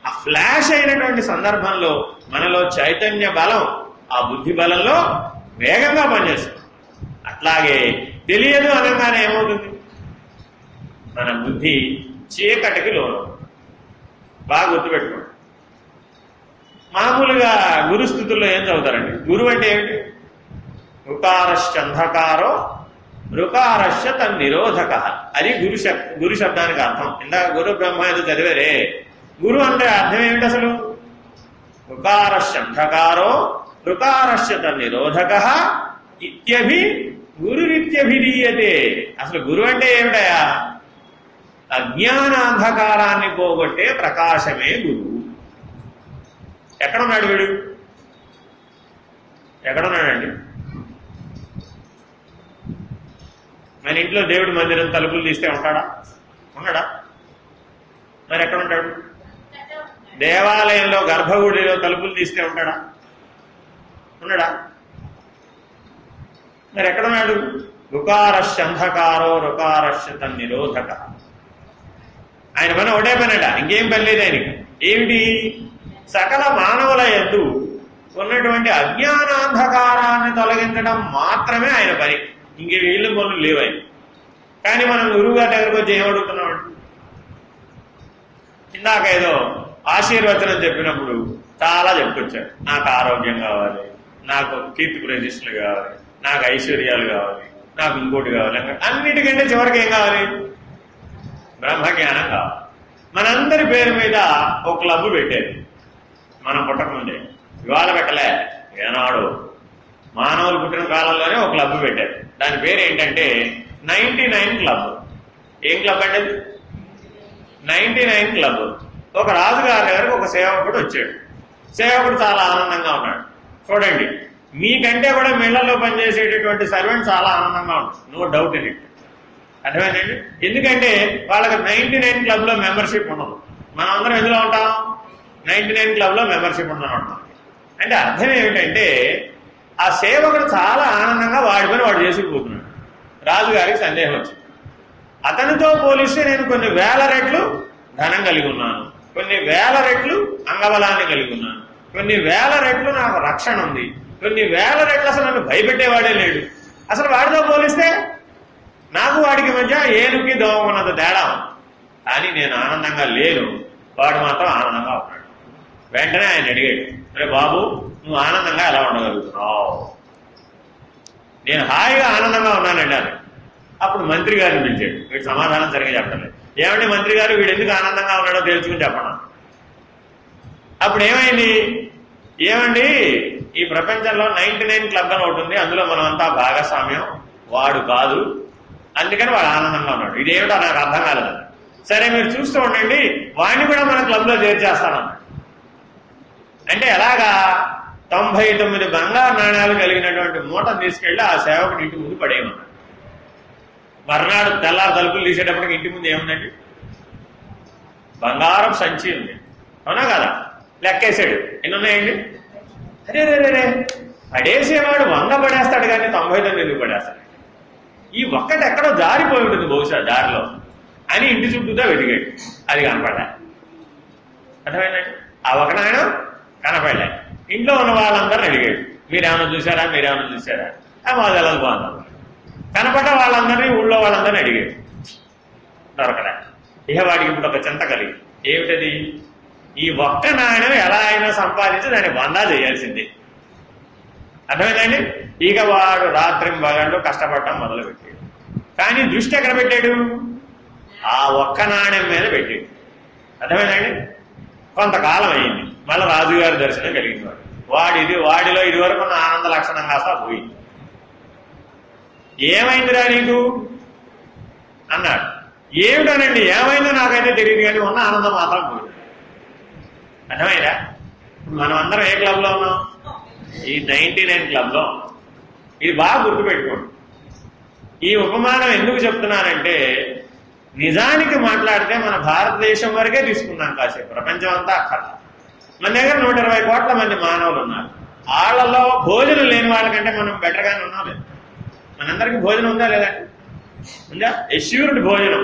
ఆ ఫ్లాష్ అయినటువంటి సందర్భంలో మనలో చైతన్య బలం ఆ బుద్ధి బలంలో వేగంగా పనిచేస్తుంది. అట్లాగే తెలియదు అనగానే ఏమవుతుంది, మన బుద్ధి చీకటికి లోను. బాగా గుర్తుపెట్టుకోండి. మామూలుగా గురుస్థితుల్లో ఏం చదువుతారండి? గురువు అంటే ఏమిటి? రుకారశ్చంధకారో రుకారశ్చ తన్నిరోధక. అది గురు శబ్దానికి అర్థం. ఇందాక గురు బ్రహ్మ ఏదో చదివారే. గురు అంటే అర్థం ఏమిటి అసలు? రుకారశ్చంధకారో రుకారశ్చ తన్నిరోధక ఇత్యభి గురురిత్యభిధీయతే. అసలు గురు అంటే ఏమిటయా? అజ్ఞానాంధకారాన్ని పోగొట్టే ప్రకాశమే గురువు. ఎక్కడున్నాడు వీడు? ఎక్కడున్నాడండి? మన ఇంట్లో దేవుడి మందిరం తలుపులు తీస్తే ఉంటాడా? ఉన్నాడా? మరి ఎక్కడ ఉంటాడు? దేవాలయంలో గర్భగుడిలో తలుపులు తీస్తే ఉంటాడా? ఉన్నాడా? మరి ఎక్కడున్నాడు? రుకారశ్చంధకారో రుకారశ్చ తన్నిరోధక. ఆయన పని ఒకటే పనిట, ఇంకేం పని లేదు ఆయనకి. ఏమిటి? సకల మానవుల యందు ఉన్నటువంటి అజ్ఞానాంధకారాన్ని తొలగించడం మాత్రమే ఆయన పని. ఇంకే వీళ్ళు పనులు లేవు ఆయన. కానీ మనం గురువు గారి దగ్గరకు వచ్చి ఏమడుగుతున్నాడు? ఇందాక ఏదో ఆశీర్వచనం చెప్పినప్పుడు చాలా చెప్పుకొచ్చాడు. నాకు ఆరోగ్యం కావాలి, నాకు కీర్తి ప్రతిష్టలు కావాలి, నాకు ఐశ్వర్యాలు కావాలి, నాకు ఇంకోటి కావాలి. అన్నిటికంటే చివరికి ఏం కావాలి? బ్రహ్మజ్ఞానం కావాలి. మనందరి పేరు మీద ఒక క్లబ్ పెట్టారు. మనం పుట్టకముందే, ఇవాళ పెట్టలే, ఏనాడు మానవులు పుట్టిన కాలంలోనే ఒక క్లబ్ పెట్టారు. దాని పేరు ఏంటంటే 99 క్లబ్. ఏం క్లబ్ అంటే? 99 క్లబ్. ఒక రాజుగారి దగ్గరకు ఒక సేవకుడు వచ్చాడు. సేవకుడు చాలా ఆనందంగా ఉన్నాడు. చూడండి, మీకంటే కూడా మిళ్లలో పనిచేసేటటువంటి సర్వెంట్ చాలా ఆనందంగా ఉంటుంది. No doubt in it. అర్థమైందండి? ఎందుకంటే వాళ్ళకి 99 క్లబ్ లో మెంబర్షిప్ ఉండదు. మనం అందరం ఎందులో ఉంటాం? 99 క్లబ్ లో మెంబర్షిప్ ఉండడం. అంటే అర్థం ఏమిటంటే ఆ సేవకుడు చాలా ఆనందంగా వాడి పని వాడు చేసుకుపోతున్నాడు. రాజుగారికి సందేహం వచ్చింది. అతనితో పోలిస్తే నేను కొన్ని వేల రెట్లు ధనం కలిగి ఉన్నాను, కొన్ని వేల రెట్లు అంగబలాన్ని కలిగి ఉన్నాను, కొన్ని వేల రెట్లు నాకు రక్షణ ఉంది, కొన్ని వేల రెట్లు అసలు నన్ను భయపెట్టేవాడే లేడు. అసలు వాడితో పోలిస్తే నాకు వాడికి మధ్య ఏనుగుకి దోమకున్నంత తేడా. కానీ నేను ఆనందంగా లేను, వాడు మాత్రం ఆనందంగా ఉన్నాడు. వెంటనే ఆయన అడిగాడు, అరే బాబు, నువ్వు ఆనందంగా ఎలా ఉండగలుగుతున్నావు? నేను హాయిగా ఆనందంగా ఉన్నానండి అని. అప్పుడు మంత్రి గారిని పిలిచాడు. వీడు సమాధానం సరిగ్గా చెప్పలేదు. ఏమండి మంత్రి గారు, వీడు ఎందుకు ఆనందంగా ఉన్నాడో తెలుసుకుని చెప్పడం. అప్పుడు ఏమైంది, ఏమండి ఈ ప్రపంచంలో 99 క్లబ్ అని ఒకటి ఉంది, అందులో మనం అంతా భాగస్వామ్యం, వాడు కాదు, అందుకని వాడు ఆనందంగా ఉన్నాడు. ఇదేమిటో నాకు అర్థం కాలేదు. సరే మీరు చూస్తూ ఉండండి, వాడిని కూడా మన క్లబ్లో చేర్చేస్తానన్నాడు. అంటే ఎలాగా? 99 బంగారు నాణ్యాలు కలిగినటువంటి మూటను తీసుకెళ్లి ఆ సేవకుడి ఇంటి ముందు పడేయమన్నాడు. మర్నాడు తెల్లారు తలుపులు తీసేటప్పటికి ఇంటి ముందు ఏముందండి? బంగారం సంచి ఉంది. అవునా కదా? లెక్కేసాడు, ఎన్ని ఉన్నాయండి? అరే రే, పడేసేవాడు 100 పడేస్తాడు కానీ 99 ఎందుకు పడేస్తాడు? ఈ ఒక్కటి ఎక్కడో జారిపోయి ఉంటుంది బహుశా దారిలో అని ఇంటి చుట్టూతో వెతికాడు. అది కనపడ్డా. అర్థమైందండి? ఆ ఒక నాయన కనపడలే. ఇంట్లో ఉన్న వాళ్ళందరిని అడిగాడు, మీరేమైనా చూసారా, మీరేమైనా చూసారా? మాది ఎలా బాగుంది. కనపడ్డ వాళ్ళందరినీ, ఊళ్ళో వాళ్ళందరినీ అడిగాడు, దొరకలే. ఇక వాడికి ఇప్పుడు ఒక చింత కలిగి, ఏమిటది? ఈ ఒక్క నాయన ఎలా అయినా సంపాదించి దాన్ని బందా చేయాల్సిందే. అర్థమైందండి? ఇక వాడు రాత్రింబగళ్ళు కష్టపడటం మొదలుపెట్టాడు. కానీ దృష్టి ఎక్కడ పెట్టాడు? ఆ ఒక్క నాణ్యం మీద పెట్టాడు. అర్థమైందండి? కొంతకాలం అయింది, మళ్ళీ రాజుగారి దర్శనం కలిగింది. వాడిలో ఇదివరకు ఉన్న ఆనంద లక్షణం కాస్త పోయింది. ఏమైందిరా నీకు అన్నాడు. ఏమిటోనండి, ఏమైందో నాకైతే తెలియదు కానీ ఉన్న ఆనందం మాత్రం పోయింది. అర్థమైందా? మనం అందరం ఏ క్లబ్లో ఉన్నాం? ఈ 99 క్లబ్లో. ఇది బాగా గుర్తుపెట్టుకోండి. ఈ ఉపమానం ఎందుకు చెప్తున్నానంటే, నిజానికి మాట్లాడితే మన భారతదేశం వరకే తీసుకున్నాం కాసేపు, ప్రపంచం అంతా అక్కడ. మన దగ్గర 120 కోట్ల మంది మానవులు ఉన్నారు. వాళ్ళలో భోజనం లేని వాళ్ళకంటే మనం బెటర్గానే ఉన్నాం లేదు? మనందరికీ భోజనం ఉందా లేదండి? ఉందా? ఎష్యూర్డ్ భోజనం.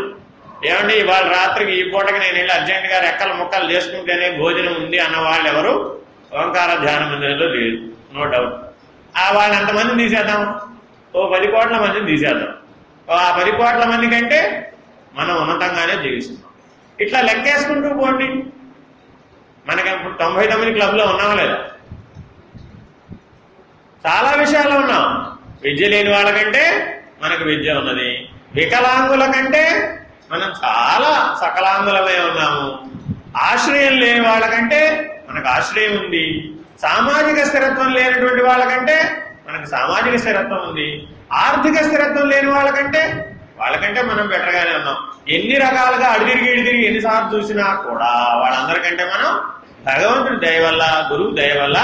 ఏమండి ఇవాళ రాత్రికి ఈ పూటకి నేను వెళ్ళి అర్జెంటుగా రెక్కల ముక్కలు చేసుకుంటేనే భోజనం ఉంది అన్న వాళ్ళు ఎవరు ఓంకార ధ్యాన మందిరంలో లేదు, నో డౌట్. వాళ్ళని ఎంతమందిని తీసేద్దాం? ఓ 10 కోట్ల మందిని తీసేద్దాం. ఆ 10 కోట్ల మంది కంటే మనం ఉన్నతంగానే జీవిస్తున్నాం. ఇట్లా లెక్కేసుకుంటూ పోండి. మనకి ఇప్పుడు 99 క్లబ్లో ఉన్నాం లేదా? చాలా విషయాల్లో ఉన్నాం. విద్య లేని వాళ్ళకంటే మనకు విద్య ఉన్నది. వికలాంగుల కంటే మనం చాలా సకలాంగులమే ఉన్నాము. ఆశ్రయం లేని వాళ్ళకంటే మనకు ఆశ్రయం ఉంది. సామాజిక స్థిరత్వం లేనటువంటి వాళ్ళకంటే మనకు సామాజిక స్థిరత్వం ఉంది. ఆర్థిక స్థిరత్వం లేని వాళ్ళకంటే మనం బెటర్గానే ఉన్నాం. ఎన్ని రకాలుగా అడిదిరిగి ఎన్నిసార్లు చూసినా కూడా వాళ్ళందరికంటే మనం భగవంతుడి దయ వల్ల, గురువు దయ వల్ల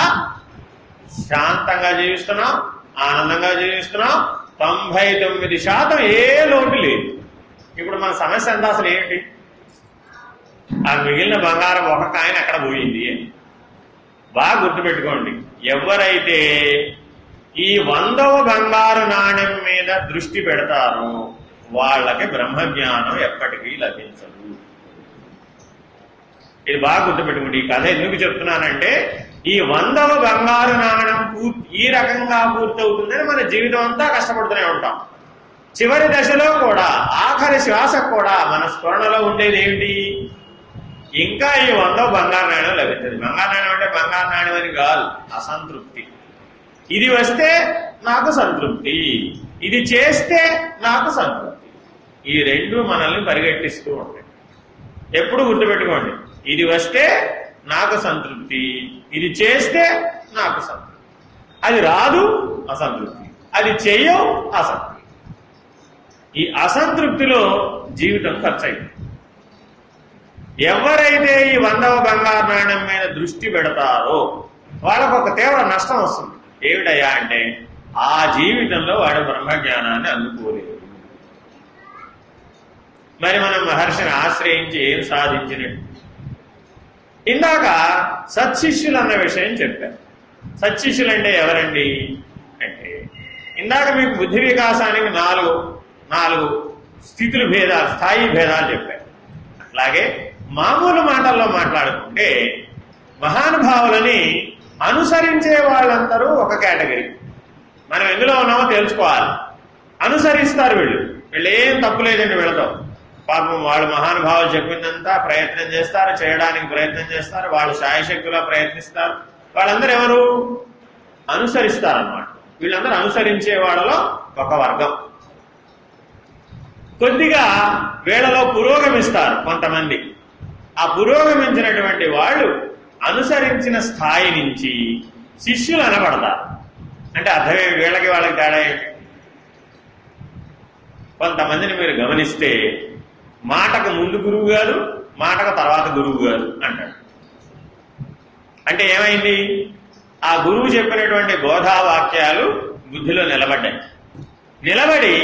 శాంతంగా జీవిస్తున్నాం, ఆనందంగా జీవిస్తున్నాం. 99% ఏ లోటు లేదు. ఇప్పుడు మన సమస్య అంతా అసలు ఏంటి? ఆ మిగిలిన బంగారం ఒక కాయన ఎక్కడ పోయింది అని బాగా గుర్తుపెట్టుకోండి. ఎవరైతే ఈ 100వ బంగారు నాణ్యం మీద దృష్టి పెడతారో వాళ్ళకి బ్రహ్మజ్ఞానం ఎప్పటికీ లభించదు. ఇది బాగా గుర్తుపెట్టుకోండి. ఈ కథ ఎందుకు చెప్తున్నానంటే, ఈ 100వ బంగారు నాణ్యం ఈ రకంగా పూర్తవుతుందని మన జీవితం అంతా కష్టపడుతూనే ఉంటాం. చివరి దశలో కూడా, ఆఖరి శ్వాసకు కూడా మన స్మరణలో ఉండేది ఏమిటి? ఇంకా ఈ 100వ బంగారు నాణ్యం లభించదు. బంగారు నాణ్యం అంటే బంగారు నాణ్యం అని కాదు, అసంతృప్తి. ఇది వస్తే నాకు సంతృప్తి, ఇది చేస్తే నాకు సంతృప్తి. ఈ రెండు మనల్ని పరిగెట్టిస్తూ ఉంటాయి. ఎప్పుడు గుర్తుపెట్టుకోండి, ఇది వస్తే నాకు సంతృప్తి, ఇది చేస్తే నాకు సంతృప్తి. అది రాదు అసంతృప్తి, అది చెయ్యవు అసంతృప్తి. ఈ అసంతృప్తిలో జీవితం ఖర్చు అయింది. ఎవరైతే ఈ 100వ బంగారు నాణ్యం మీద దృష్టి పెడతారో వాళ్ళకు ఒక తీవ్ర నష్టం వస్తుంది. ఏమిటయ్యా అంటే, ఆ జీవితంలో వాడు బ్రహ్మజ్ఞానాన్ని అందుకోలేదు. మరి మనం మహర్షిని ఆశ్రయించి ఏం సాధించినట్టు? ఇందాక సత్శిష్యులు అన్న విషయం చెప్పారు. సత్శిష్యులు అంటే ఎవరండి అంటే, ఇందాక మీకు బుద్ధి వికాసానికి నాలుగు స్థితులు భేదాలు, స్థాయి భేదాలు చెప్పారు. అట్లాగే మామూలు మాటల్లో మాట్లాడుకుంటే మహానుభావులని అనుసరించే వాళ్ళందరూ ఒక కేటగిరీ. మనం ఎందులో ఉన్నామో తెలుసుకోవాలి. అనుసరిస్తారు వీళ్ళు. వీళ్ళేం తప్పు లేదండి వీళ్ళతో. పాపం వాళ్ళు మహానుభావులు చెప్పిందంతా ప్రయత్నం చేస్తారు, చేయడానికి ప్రయత్నం చేస్తారు, వాళ్ళు శాయశక్తిలో ప్రయత్నిస్తారు. వాళ్ళందరూ ఎవరు? అనుసరిస్తారన్నమాట. వీళ్ళందరూ అనుసరించే వాళ్ళలో ఒక వర్గం. కొద్దిగా వీళ్ళలో పురోగమిస్తారు కొంతమంది. ఆ పురోగమించినటువంటి వాళ్ళు అనుసరించిన స్థాయి నుంచి శిష్యులు అనబడతారు. అంటే అర్థమే వీళ్ళకి వాళ్ళకి తేడా ఏంటి? కొంతమందిని మీరు గమనిస్తే మాటకు ముందు గురువు గారు, మాటకు తర్వాత గురువు గారు అంటాడు. అంటే ఏమైంది? ఆ గురువు చెప్పినటువంటి బోధావాక్యాలు బుద్ధిలో నిలబడ్డాయి. నిలబడి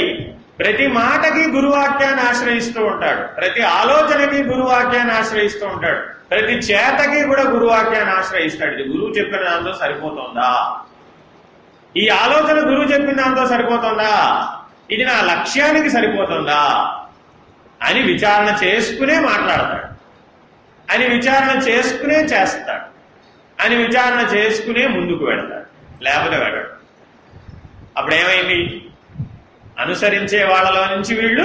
ప్రతి మాటకి గురువాక్యాన్ని ఆశ్రయిస్తూ ఉంటాడు, ప్రతి ఆలోచనకి గురువాక్యాన్ని ఆశ్రయిస్తూ ఉంటాడు, ప్రతి చేతకి కూడా గురువాక్యాన్ని ఆశ్రయిస్తాడు. ఇది గురువు చెప్పిన దాంతో సరిపోతుందా? ఈ ఆలోచన గురువు చెప్పిన దాంతో సరిపోతుందా? ఇది నా లక్ష్యానికి సరిపోతుందా అని విచారణ చేసుకునే మాట్లాడతాడు, అని విచారణ చేసుకునే చేస్తాడు, అని విచారణ చేసుకునే ముందుకు వెళతాడు, లేకపోతే వెళ్ళాడు. అప్పుడేమైంది? అనుసరించే వాళ్ళలో నుంచి వీళ్ళు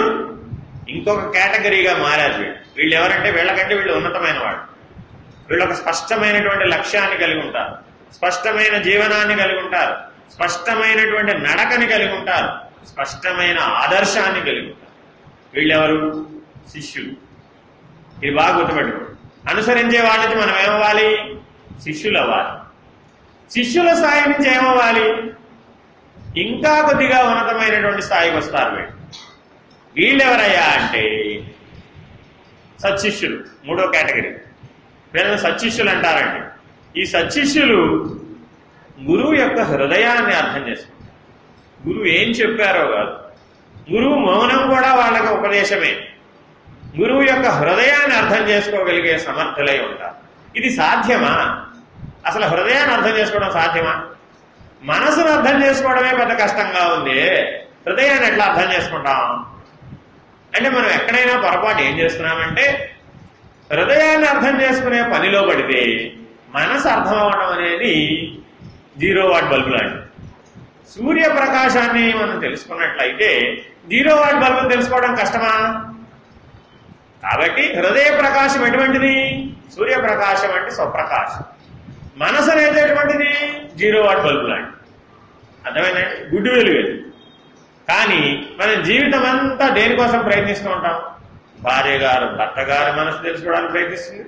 ఇంకొక కేటగిరీగా మారారు. వీళ్ళు ఎవరంటే వీళ్ళకంటే వీళ్ళు ఉన్నతమైన వాళ్ళు. వీళ్ళు ఒక స్పష్టమైనటువంటి లక్ష్యాన్ని కలిగి ఉంటారు, స్పష్టమైన జీవనాన్ని కలిగి ఉంటారు, స్పష్టమైనటువంటి నడకని కలిగి ఉంటారు, స్పష్టమైన ఆదర్శాన్ని కలిగి ఉంటారు. వీళ్ళెవరు? శిష్యులు. ఇది బాగా గుర్తుపెట్టుకోండి. అనుసరించే వాళ్ళ నుంచి మనం ఏమవ్వాలి? శిష్యులు అవ్వాలి. శిష్యుల స్థాయి నుంచి ఏమవ్వాలి? ఇంకా కొద్దిగా ఉన్నతమైనటువంటి స్థాయికి వస్తారు వీళ్ళు. వీళ్ళెవరయ్యా అంటే సత్శిష్యులు, మూడో కేటగిరీ. వీళ్ళని సత్శిష్యులు అంటారండి. ఈ సత్శిష్యులు గురువు యొక్క హృదయాన్ని అర్థం చేసుకుంటారు. గురువు ఏం చెప్పారో కాదు, గురువు మౌనం కూడా వాళ్ళకి ఉపదేశమే. గురువు యొక్క హృదయాన్ని అర్థం చేసుకోగలిగే సమర్థులై ఉంటారు. ఇది సాధ్యమా? అసలు హృదయాన్ని అర్థం చేసుకోవడం సాధ్యమా? మనసును అర్థం చేసుకోవడమే పెద్ద కష్టంగా ఉంది, హృదయాన్ని ఎట్లా అర్థం చేసుకుంటాం? అంటే మనం ఎక్కడైనా పొరపాటు ఏం చేస్తున్నామంటే హృదయాన్ని అర్థం చేసుకునే పనిలో పడితే మనసు అర్థం అవ్వడం అనేది 0 వాట్ బల్బు లాంటిది. సూర్యప్రకాశాన్ని మనం తెలుసుకున్నట్లయితే 0 వాట్ బల్బును తెలుసుకోవడం కష్టమా? కాబట్టి హృదయ ప్రకాశం ఎటువంటిది? సూర్యప్రకాశం అంటే స్వప్రకాశం. మనసు అనేది ఎటువంటిది? 0 వాట్ బల్బు లాంటిది. అర్థమైందండి? గుడ్డు వెలుగు. కానీ మనం జీవితం అంతా దేనికోసం ప్రయత్నిస్తూ ఉంటాం? భార్య గారు భర్త గారి మనసు తెలుసుకోవడానికి ప్రయత్నిస్తుంది,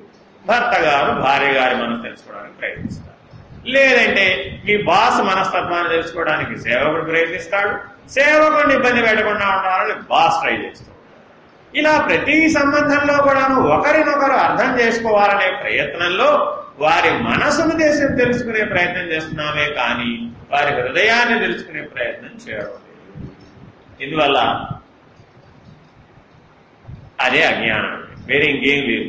భర్త గారు భార్య గారి మనసు తెలుసుకోవడానికి ప్రయత్నిస్తారు. లేదంటే మీ బాస్ మనస్తత్వాన్ని తెలుసుకోవడానికి సేవకుడు ప్రయత్నిస్తాడు, సేవకుడిని ఇబ్బంది పెట్టకుండా ఉండాలని బాస్ ట్రై చేస్తాడు. ఇలా ప్రతి సంబంధంలో కూడాను ఒకరినొకరు అర్థం చేసుకోవాలనే ప్రయత్నంలో వారి మనసును తెలుసుకునే ప్రయత్నం చేస్తున్నామే కానీ వారి హృదయాన్ని తెలుసుకునే ప్రయత్నం చేయడం. ఇందువల్ల అదే అజ్ఞానం, వేరే ఇంకేం లేదు.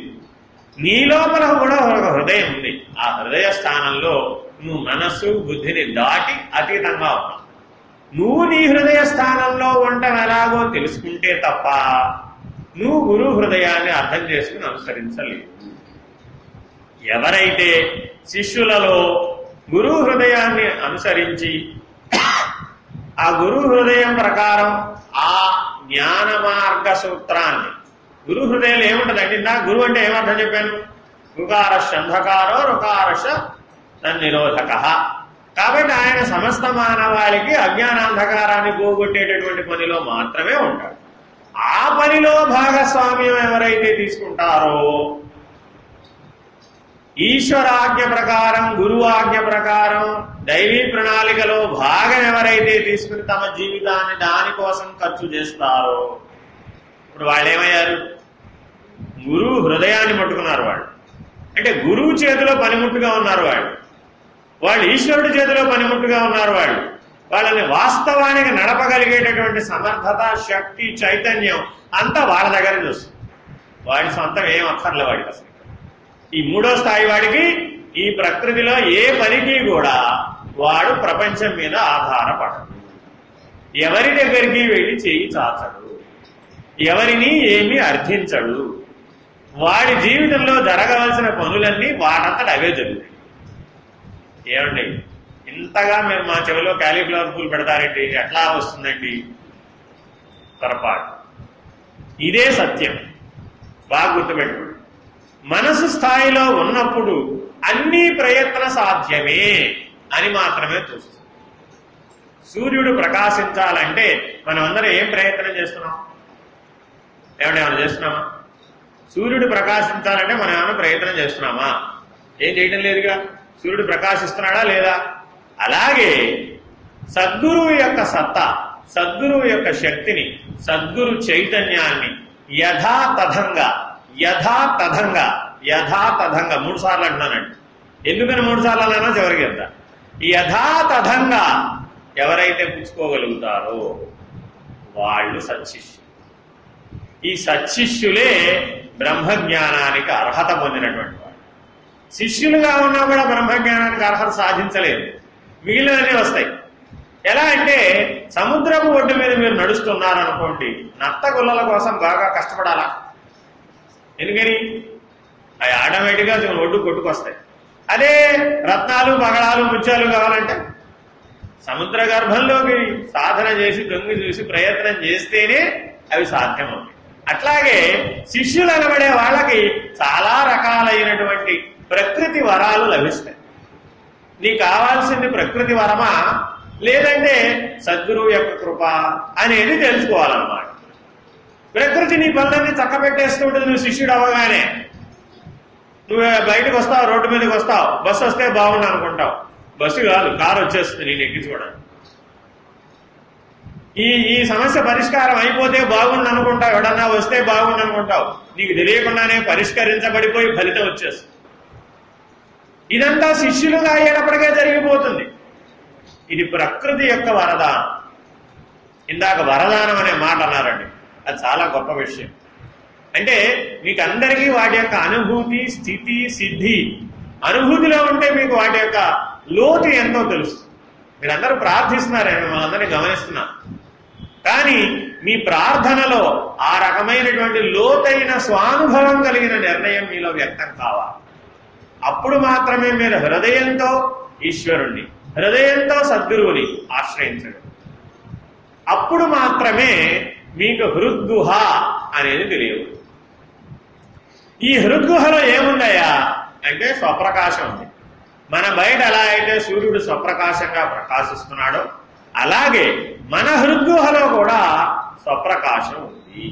నీ లోపల కూడా ఒక హృదయం ఉంది. ఆ హృదయ స్థానంలో నువ్వు మనస్సు బుద్ధిని దాటి అతీతంగా ఉన్నావు. నువ్వు నీ హృదయ స్థానంలో ఉండటం ఎలాగో తెలుసుకుంటే తప్ప నువ్వు గురు హృదయాన్ని అర్థం చేసుకుని అనుసరించలేవు. ఎవరైతే శిష్యులలో గురు హృదయాన్ని అనుసరించి ఆ గురు హృదయం ప్రకారం ఆ జ్ఞాన మార్గ సూత్రాన్ని, గురు హృదయంలో ఏముంటుందండి? నా గురువు అంటే ఏమర్థం చెప్పాను? రుకారశ అంధకారో రుకారశ తన్నిరోధక. కాబట్టి ఆయన సమస్త మానవాళికి అజ్ఞానాంధకారాన్ని పోగొట్టేటటువంటి పనిలో మాత్రమే ఉంటాడు. ఆ పనిలో భాగస్వామ్యం ఎవరైతే తీసుకుంటారో, ఈశ్వరాజ్ఞ ప్రకారం గురువు ఆజ్ఞ ప్రకారం దైవీ ప్రణాళికలో భాగం ఎవరైతే తీసుకుని తమ జీవితాన్ని దానికోసం ఖర్చు చేస్తారో, ఇప్పుడు వాళ్ళు ఏమయ్యారు? గురువు హృదయాన్ని పట్టుకున్నారు. వాళ్ళు అంటే గురువు చేతిలో పనిముట్టుగా ఉన్నారు. వాళ్ళు ఈశ్వరుడి చేతిలో పనిముట్టుగా ఉన్నారు. వాళ్ళని వాస్తవానికి నడపగలిగేటటువంటి సమర్థత, శక్తి, చైతన్యం అంతా వాళ్ళ దగ్గర చూస్తుంది. వాడి సొంతం ఏం అక్కర్లే వాడికి. అసలు ఈ మూడో స్థాయి వాడికి ఈ ప్రకృతిలో ఏ పనికి కూడా వాడు ప్రపంచం మీద ఆధారపడడు. ఎవరి దగ్గరికి వెళ్ళి చేయి చాచడు, ఎవరిని ఏమీ అర్థించడు. వాడి జీవితంలో జరగవలసిన పనులన్నీ వాటంతట అవే జరుగుతాయి. ఏమండి, ఇంతగా మీరు మా చెవిలో క్యాలీఫ్లవర్ పూలు పెడతారండి, ఎట్లా వస్తుందండి? పొరపాటు. ఇదే సత్యం. బాగా గుర్తుపెట్టుకోండి. మనసు స్థాయిలో ఉన్నప్పుడు అన్ని ప్రయత్న సాధ్యమే అని మాత్రమే చూస్తుంది. సూర్యుడు ప్రకాశించాలంటే మనం అందరం ఏం ప్రయత్నం చేస్తున్నాం? ఏమైనా చేస్తున్నామా? సూర్యుడు ప్రకాశించాలంటే మనం ఏమైనా ప్రయత్నం చేస్తున్నామా? ఏం చేయడం లేదుగా. సూర్యుడు ప్రకాశిస్తున్నాడా లేదా? అలాగే సద్గురువు యొక్క సత్తా, సద్గురువు యొక్క శక్తిని, సద్గురు చైతన్యాన్ని యథాతథంగా యథాతథంగా యథాతథంగా 3 సార్లు అంటున్నానండి. ఎందుకని 3 సార్లు అన్నా చివరికి ఎంత యథాతథంగా ఎవరైతే పుచ్చుకోగలుగుతారో వాళ్ళు సత్శిష్యులు. ఈ సత్శిష్యులే బ్రహ్మజ్ఞానానికి అర్హత పొందినటువంటి వాడు. శిష్యులుగా ఉన్నా కూడా బ్రహ్మజ్ఞానానికి అర్హత సాధించలేరు. మిగిలినవన్నీ వస్తాయి. ఎలా అంటే సముద్రపు ఒడ్డు మీద మీరు నడుస్తున్నారనుకోండి, నత్త గుల్లల కోసం బాగా కష్టపడాలా? ఎందుకని? అవి ఆటోమేటిక్గా ఒడ్డు కొట్టుకొస్తాయి. అదే రత్నాలు, పగడాలు, ముత్యాలు కావాలంటే సముద్ర గర్భంలోకి సాధన చేసి దొంగి చూసి ప్రయత్నం చేస్తేనే అవి సాధ్యమవుతాయి. అట్లాగే శిష్యులు అనబడే వాళ్ళకి చాలా రకాలైనటువంటి ప్రకృతి వరాలు లభిస్తాయి. నీకు కావాల్సింది ప్రకృతి వరమా లేదంటే సద్గురువు యొక్క కృప అనేది తెలుసుకోవాలన్నమాట. ప్రకృతి నీ పనులన్నీ చక్కబెట్టేస్తూ ఉంటుంది. నువ్వు శిష్యుడు అవ్వగానే నువ్వు బయటకు వస్తావు, రోడ్డు మీదకి వస్తావు, బస్సు వస్తే బాగుండు అనుకుంటావు. బస్సు కాదు, కారు వచ్చేస్తుంది నేను ఎక్కించుకోవడానికి. ఈ సమస్య పరిష్కారం అయిపోతే బాగుండు అనుకుంటావు, ఎవడన్నా వస్తే బాగుండు అనుకుంటావు. నీకు తెలియకుండానే పరిష్కరించబడిపోయి ఫలితం వచ్చేస్తుంది. ఇదంతా శిష్యులుగా అయ్యేటప్పటికే జరిగిపోతుంది. ఇది ప్రకృతి యొక్క వరదానం. ఇందాక వరదానం అనే మాట అన్నారండి, అది చాలా గొప్ప విషయం. అంటే మీకు అందరికీ వాటి యొక్క అనుభూతి, స్థితి, సిద్ధి అనుభూతిలో ఉంటే మీకు వాటి యొక్క లోతు ఎంతో తెలుస్తుంది. మీరందరూ ప్రార్థిస్తున్నారని మనందరినీ గమనిస్తున్నా. కానీ మీ ప్రార్థనలో ఆ రకమైనటువంటి లోతైన స్వానుభవం కలిగిన నిర్ణయం మీలో వ్యక్తం కావాలి. అప్పుడు మాత్రమే మీరు హృదయంతో ఈశ్వరుణ్ణి, హృదయంతో సద్గురువుని ఆశ్రయించడం. అప్పుడు మాత్రమే మీకు హృద్గుహ అనేది తెలియదు. ఈ హృద్గుహలో ఏముందయ్యా అంటే స్వప్రకాశం ఉంది. మన బయట ఎలా అయితే సూర్యుడు స్వప్రకాశంగా ప్రకాశిస్తున్నాడో అలాగే మన హృద్గుహలో కూడా స్వప్రకాశం ఉంది.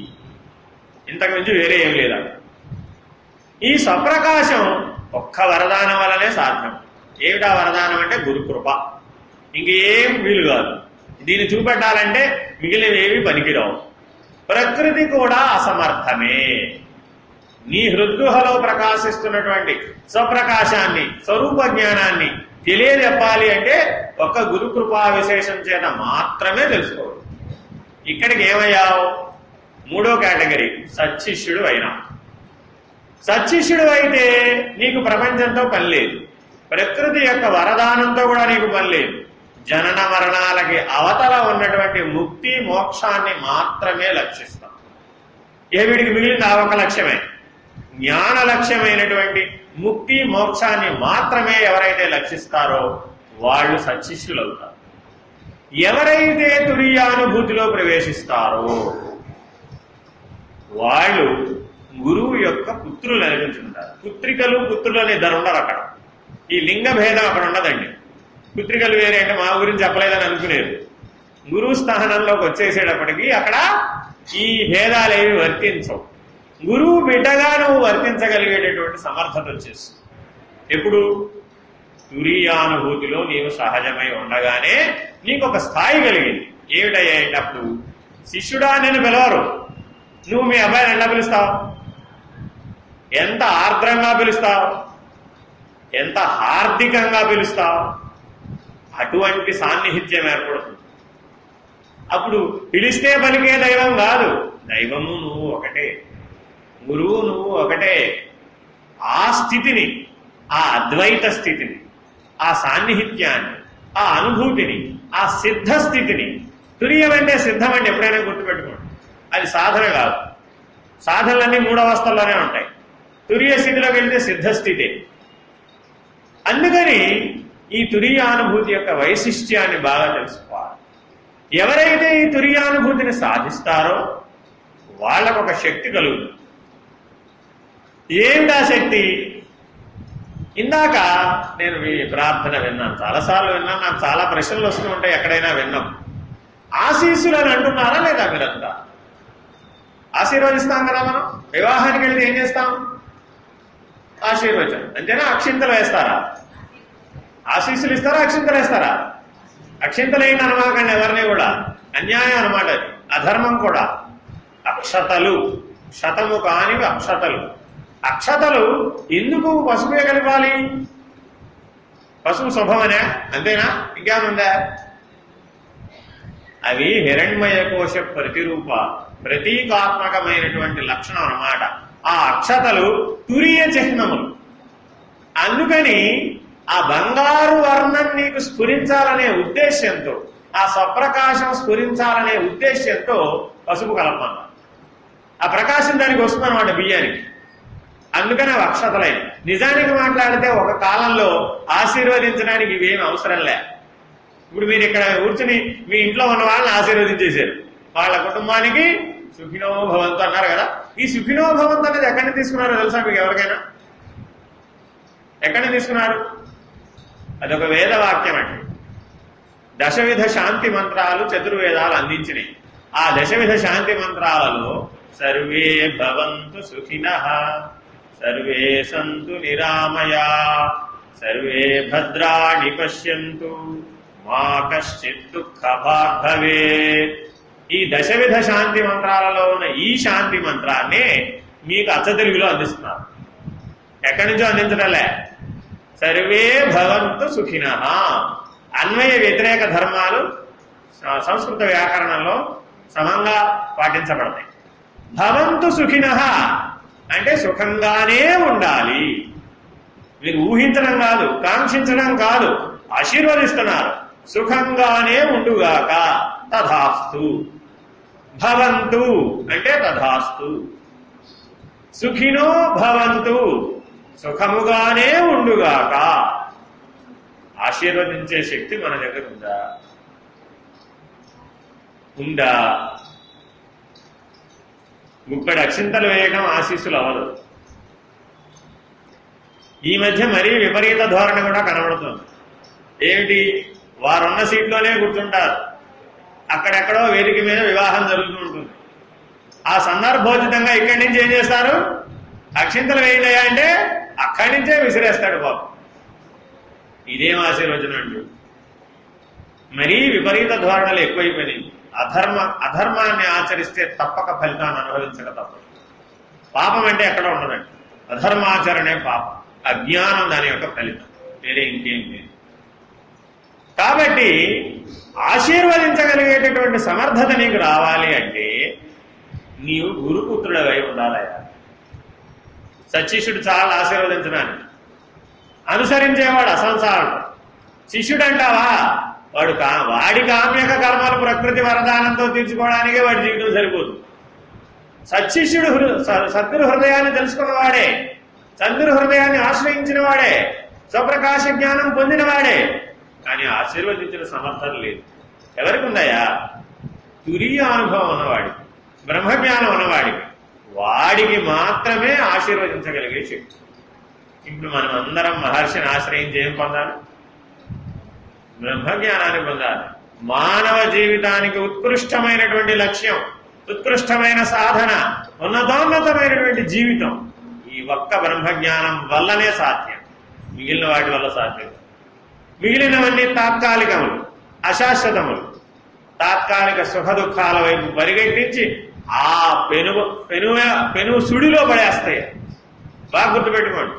ఇంతకు మించి వేరే ఏం లేదా. ఈ స్వప్రకాశం ఒక్క వరదానం వల్లనే సాధ్యం. ఏమిటా వరదానం అంటే గురుకృప. ఇంకేం వీలు కాదు. దీన్ని చూపెట్టాలంటే మిగిలినవేవి పనికిరావు. ప్రకృతి కూడా అసమర్థమే. నీ హృద్గుహలో ప్రకాశిస్తున్నటువంటి స్వప్రకాశాన్ని, స్వరూప జ్ఞానాన్ని తెలియజెప్పాలి అంటే ఒక్క గురుకృపా విశేషం చేత మాత్రమే తెలుసుకోవాలి. ఇక్కడికి ఏమయ్యావు? 3వ కేటగిరీ, సత్శిష్యుడు అయినా. సత్శిష్యుడు అయితే నీకు ప్రపంచంతో పని లేదు, ప్రకృతి యొక్క వరదానంతో కూడా నీకు పని లేదు. జనన మరణాలకి అవతల ఉన్నటువంటి ముక్తి మోక్షాన్ని మాత్రమే లక్ష్యిస్తాం. వీడికి మిగిలిన ఆ ఒక లక్ష్యమే, జ్ఞాన లక్ష్యమైనటువంటి ముక్తి మోక్షాన్ని మాత్రమే ఎవరైతే లక్షిస్తారో వాళ్ళు సత్శిష్యులు అవుతారు. ఎవరైతే తురీయానుభూతిలో ప్రవేశిస్తారో వాళ్ళు గురువు యొక్క పుత్రులు అనిపించుంటారు. పుత్రికలు, పుత్రులు అనే ఇద్దరు ఉండరు అక్కడ. ఈ లింగ భేదం అక్కడ ఉండదండి. పుత్రికలు వేరే అంటే మా గురించి చెప్పలేదని అనుకునేది. గురువు స్థానంలోకి వచ్చేసేటప్పటికీ అక్కడ ఈ భేదాలు ఏవి వర్తించవు. గురువు బిడ్డగా నువ్వు వర్తించగలిగేటటువంటి సమర్థత వచ్చేస్తుంది. ఎప్పుడు? తురీయానుభూతిలో నీవు సహజమై ఉండగానే నీకు ఒక స్థాయి కలిగింది. ఏమిటయ్యాయంటే అప్పుడు శిష్యుడా నేను పిలవరు. నువ్వు మీ అబ్బాయిని ఎలా పిలుస్తావు? ఎంత ఆర్ద్రంగా పిలుస్తావు, ఎంత హార్దికంగా పిలుస్తావు. అటువంటి సాన్నిహిత్యం ఏర్పడుతుంది. అప్పుడు పిలిస్తే పలికే దైవం కాదు, దైవము నువ్వు ఒకటే, గురువు నువ్వు ఒకటే. ఆ స్థితిని, ఆ అద్వైత స్థితిని, ఆ సాన్నిహిత్యాన్ని, ఆ అనుభూతిని, ఆ సిద్ధ స్థితిని, తురీయం అంటే సిద్ధం అంటే ఎప్పుడైనా గుర్తుపెట్టుకోండి. అది సాధన కాదు. సాధనలన్నీ 3 అవస్థల్లోనే ఉంటాయి. తురీయ స్థితిలోకి వెళ్తే సిద్ధస్థితి. అందుకని ఈ తురీయానుభూతి యొక్క వైశిష్ట్యాన్ని బాగా తెలుసుకోవాలి. ఎవరైతే ఈ తురీయానుభూతిని సాధిస్తారో వాళ్ళకు ఒక శక్తి కలుగుతుంది. ఏమిటా శక్తి? ఇందాక నేను మీ ప్రార్థన విన్నాను, చాలాసార్లు విన్నాను, నాకు చాలా ప్రశ్నలు వస్తూ ఉంటాయి ఎక్కడైనా విన్నాం. ఆశీస్సులు అని అంటున్నారా లేదా మీరంతా? ఆశీర్వదిస్తాం కదా మనం. వివాహానికి వెళ్తే ఏం చేస్తాం? ఆశీర్వచనం అంతేనా? అక్షింతలు వేస్తారా? ఆశీస్సులు ఇస్తారా? అక్షింతలు వేస్తారా? అక్షింతలు ఏంటి అనమాకండి ఎవరిని కూడా, అన్యాయం అనమాట, అధర్మం కూడా. అక్షతలు, శతము కానివి అక్షతలు. అక్షతలు ఎందుకు పసుపే కలపాలి? పసుపు శుభమనే, అంతేనా? ఇంకేముందా? అవి హిరణ్మయ కోశ ప్రతిరూప, ప్రతీకాత్మకమైనటువంటి లక్షణం అన్నమాట. ఆ అక్షతలు తురియ చిహ్నములు. అందుకని ఆ బంగారు వర్ణం నీకు స్ఫురించాలనే ఉద్దేశ్యంతో, ఆ స్వప్రకాశం స్ఫురించాలనే ఉద్దేశ్యంతో పసుపు కలపమన్నారు. ఆ ప్రకాశం దానికి వస్తుందన్నమాట బియ్యానికి. అందుకని అవి అక్షతలై. నిజానికి మాట్లాడితే ఒక కాలంలో ఆశీర్వదించడానికి ఇవేమి అవసరం లే. ఇప్పుడు మీరు ఇక్కడ కూర్చుని మీ ఇంట్లో ఉన్న వాళ్ళని ఆశీర్వదించేశారు, వాళ్ళ కుటుంబానికి సుఖినో భవంతు అన్నారు కదా. ఈ సుఖినో భవంతు అనేది ఎక్కడి నుంచి తీసుకున్నారో తెలుసా మీకు ఎవరికైనా? ఎక్కడి నుంచి తీసుకున్నారు? అదొక వేదవాక్యం అండి. దశవిధ శాంతి మంత్రాలు చతుర్వేదాలు అందించినాయి. ఆ దశవిధ శాంతి మంత్రాలలో సర్వే భవంతు సుఖినః, సర్వే సంతు నిరామయా, సర్వే భద్రాణి పశ్యంతు, మా కశ్చిత్ దుఃఖభాగ్ భవేత్. ఈ దశవిధ శాంతి మంత్రాలలో ఉన్న ఈ శాంతి మంత్రాన్ని మీకు అచ్చ తెలుగులో అందిస్తున్నారు. ఎక్కడి నుంచో అందించడంలే. సర్వే భవంతు సుఖినః. అన్వయ వ్యతిరేక ధర్మాలు సంస్కృత వ్యాకరణంలో సమంగా పాటించబడతాయి. భవంతు సుఖినః అంటే సుఖంగానే ఉండాలి. మీరు ఊహించడం కాదు, కాంక్షించడం కాదు, ఆశీర్వదిస్తున్నారు. సుఖంగానే ఉండుగాక, తథాస్తు. భవంతు అంటే తథాస్తు. సుఖినో భవంతు, సుఖముగానే ఉండుగాక. ఆశీర్వదించే శక్తి మన దగ్గర ఉందా? ఉందా? గుక్కడి అక్షింతలు వేయడం ఆశీస్సులు అవ్వదు. ఈ మధ్య మరీ విపరీత ధోరణి కూడా కనబడుతుంది. ఏమిటి? వారున్న సీట్లోనే కూర్చుంటారు, అక్కడెక్కడో వేదిక మీద వివాహం జరుగుతూ ఉంటుంది. ఆ సందర్భోచితంగా ఇక్కడి నుంచి ఏం చేస్తారు? అక్షింతలు వేయండి అంటే అక్కడి నుంచే విసిరేస్తాడు బాబు. ఇదేం ఆశీర్వచనం అండి? మరీ విపరీత ధోరణులు ఎక్కువైపోయినాయి. అధర్మాన్ని ఆచరిస్తే తప్పక ఫలితాన్ని అనుభవించక తప్పదు. పాపం అంటే ఎక్కడ ఉండదండి. అధర్మాచరణే పాపం, అజ్ఞానం దాని యొక్క ఫలితం, వేరే ఇంకేం లేదు. కాబట్టి ఆశీర్వదించగలిగేటటువంటి సమర్థత నీకు రావాలి అంటే నీవు గురుపుత్రుడవై ఉండాలయ్యా. సశిష్యుడు చాలా ఆశీర్వదించడానికి, అనుసరించేవాడు అసంసారుడు. శిష్యుడు అంటావా? వాడి కామ్యక కర్మలు ప్రకృతి వరదానంతో తీర్చుకోవడానికే వాడి జీవితం సరిపోదు. సత్శిష్యుడు సద్గురు హృదయాన్ని తెలుసుకున్నవాడే, సద్గురు హృదయాన్ని ఆశ్రయించిన వాడే, స్వప్రకాశ జ్ఞానం పొందినవాడే. కానీ ఆశీర్వదించిన సమర్థత లేదు. ఎవరికి ఉందయ్యా? తురీయ అనుభవం ఉన్నవాడికి, బ్రహ్మజ్ఞానం ఉన్నవాడికి, వాడికి మాత్రమే ఆశీర్వదించగలిగే శక్తి. ఇప్పుడు మనం అందరం మహర్షిని ఆశ్రయించి ఏం పొందాలి? బ్రహ్మజ్ఞానాన్ని పొందాలి. మానవ జీవితానికి ఉత్కృష్టమైనటువంటి లక్ష్యం, ఉత్కృష్టమైన సాధన, ఉన్నతోన్నతమైనటువంటి జీవితం ఈ ఒక్క బ్రహ్మజ్ఞానం వల్లనే సాధ్యం. మిగిలిన వాటి వల్ల సాధ్యం. మిగిలినవన్నీ తాత్కాలికములు, అశాశ్వతములు. తాత్కాలిక సుఖ దుఃఖాల వైపు పరిగెట్టించి ఆ పెను సుడిలో పడేస్తాయి. బాగా గుర్తుపెట్టుకోండి.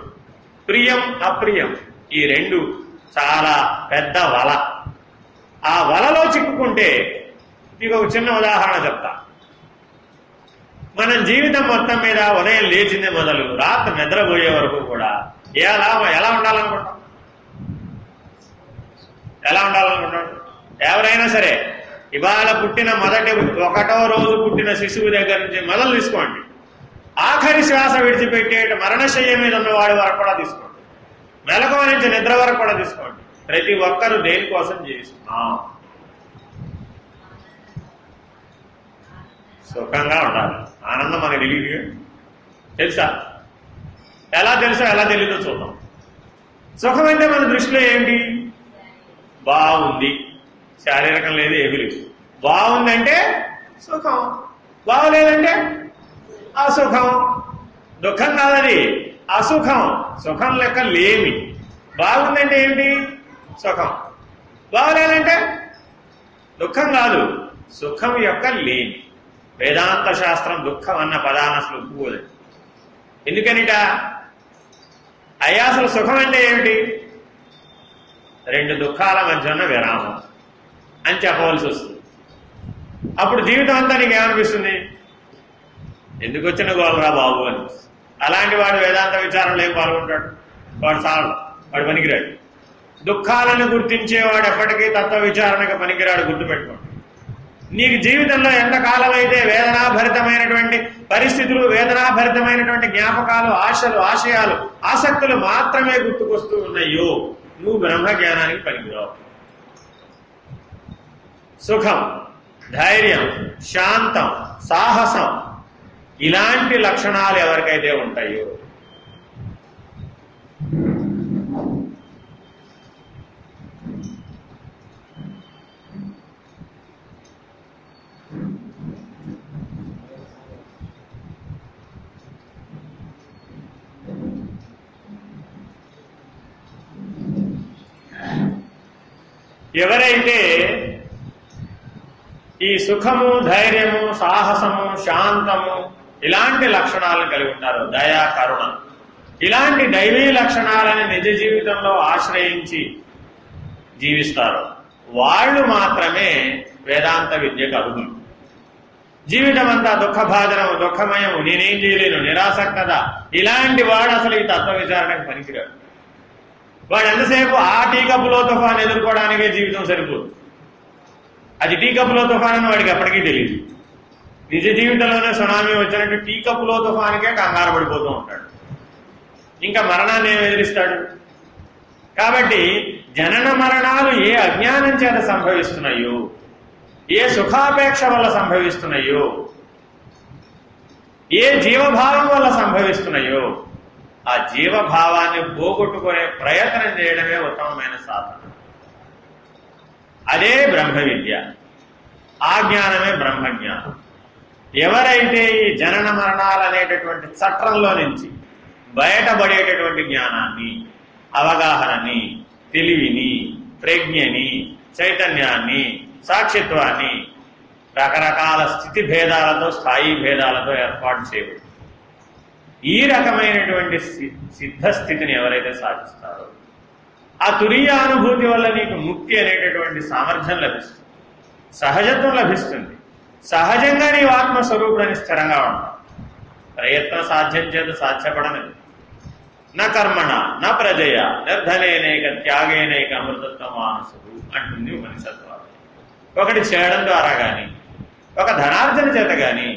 ప్రియం అప్రియం ఈ రెండు చాలా పెద్ద వల. ఆ వలలో చిక్కుకుంటే, మీకు ఒక చిన్న ఉదాహరణ చెప్తా. మనం జీవితం మొత్తం మీద ఉదయం లేచింది మొదలు రాత్రి నిద్రపోయే వరకు కూడా ఎలా ఉండాలనుకుంటాం? ఎలా ఉండాలనుకుంటాం? ఎవరైనా సరే ఇవాళ పుట్టిన మొదటి 1వ రోజు పుట్టిన శిశువు దగ్గర నుంచి మొదలు తీసుకోండి, ఆఖరి శ్వాస విడిచిపెట్టేట మరణశయ్య మీద ఉన్నవాడి వరకు కూడా తీసుకోండి, మెలకువ నుంచి నిద్ర వరకు కూడా తీసుకోండి. ప్రతి ఒక్కరూ దేనికోసం జీవిస్తున్నాం? సుఖంగా ఉండాలి. ఆనందం మనకి తెలియదు, తెలుసా? ఎలా తెలుసో ఎలా తెలీదో చూద్దాం. సుఖం అంటే మన దృష్టిలో ఏంటి? బాగుంది, శారీరకం లేదు, ఏమీ లేదు. బాగుందంటే సుఖం, బాగులేదంటే అసుఖం. దుఃఖం కాదది, అసుఖం. సుఖం లెక్క లేమి. బాగుందంటే ఏమిటి? సుఖం. బాగులేదంటే దుఃఖం కాదు, సుఖం యొక్క లేమి. వేదాంత శాస్త్రం దుఃఖం అన్న పదాన్ని అసలు ఒప్పుకోదు. ఎందుకనిట? అయ్యా అసలు సుఖం అంటే ఏమిటి? రెండు దుఃఖాల మధ్య ఉన్న విరామం అని చెప్పవలసి వస్తుంది. అప్పుడు జీవితం అంతా నీకేమనిపిస్తుంది? ఎందుకు వచ్చిన గోలరా బాబు అని. అలాంటి వాడు వేదాంత విచారంలో ఏం పాల్గొంటాడు? వాడు చాలు, వాడు పనికిరాడు. దుఃఖాలను గుర్తించేవాడు ఎప్పటికీ తత్వ విచారణకు పనికిరాడు, గుర్తుపెట్టుకోండి. నీకు జీవితంలో ఎంతకాలం అయితే వేదనాభరితమైనటువంటి పరిస్థితులు, వేదనాభరితమైనటువంటి జ్ఞాపకాలు, ఆశలు, ఆశయాలు, ఆసక్తులు మాత్రమే గుర్తుకొస్తూ ఉన్నాయో నువ్వు బ్రహ్మజ్ఞానానికి పనికిరావు. సుఖం, ధైర్యం, శాంతం, సాహసం ఇలాంటి లక్షణాలు ఎవరికైతే ఉంటాయో ఎవరైతే ఈ సుఖము, ధైర్యము, సాహసము, శాంతము ఇలాంటి లక్షణాలను కలిగి ఉంటారో, దయ, కరుణ ఇలాంటి దైవీ లక్షణాలను నిజ జీవితంలో ఆశ్రయించి జీవిస్తారో వాళ్ళు మాత్రమే వేదాంత విద్యకు అర్హులు. జీవితం అంతా దుఃఖభాజనము, దుఃఖమయము, నేనేం చేయలేను, నిరాసక్తత ఇలాంటి వాడు అసలు ఈ తత్వ విచారణకు పనికిరాడు. వాడు ఎంతసేపు ఆ టీ కప్పులో తుఫాన్ ఎదుర్కోవడానికే జీవితం సరిపోదు. అది టీ కప్పులో తుఫాన్ అని వాడికి ఎప్పటికీ తెలియదు. నిజ జీవితంలోనే సునామీ వచ్చినట్టు టీ కప్పులో తుఫానికే కంగారు పడిపోతూ ఉంటాడు. ఇంకా మరణాన్ని ఏం ఎదిరిస్తాడు? కాబట్టి జనన మరణాలు ఏ అజ్ఞానం చేత సంభవిస్తున్నాయో, ఏ సుఖాపేక్ష వల్ల సంభవిస్తున్నాయో, ఏ జీవభావం వల్ల సంభవిస్తున్నాయో ఆ జీవభావాన్ని పోగొట్టుకునే ప్రయత్నం చేయడమే ఉత్తమమైన సాధన. అదే బ్రహ్మ విద్య. ఆ జ్ఞానమే బ్రహ్మజ్ఞానం. ఎవరైతే ఈ జనన మరణాలు అనేటటువంటి చట్రంలో నుంచి బయటపడేటటువంటి జ్ఞానాన్ని, అవగాహనని, తెలివిని, ప్రజ్ఞని, చైతన్యాన్ని, సాక్షిత్వాన్ని రకరకాల స్థితి భేదాలతో, స్థాయి భేదాలతో ఏర్పాటు చేయబడి ఈ రకమైనటువంటి సిద్ధస్థితిని ఎవరైతే సాధిస్తారో ఆ తురీయ అనుభూతి వల్ల నీకు ముక్తి అనేటటువంటి సామర్థ్యం లభిస్తుంది, సహజత్వం లభిస్తుంది. సహజంగా నీ ఆత్మస్వరూపుడని స్థిరంగా ఉంటావు. ప్రయత్న సాధ్యం చేత సాధ్యపడనది. నా కర్మణ నా ప్రజయ నిర్ధనేనైక త్యాగేనైక అమృతత్వం మానసుడు అంటుంది ఉపనిషత్వాలు. ఒకటి చేయడం ద్వారా కానీ, ఒక ధనార్జన చేత కానీ,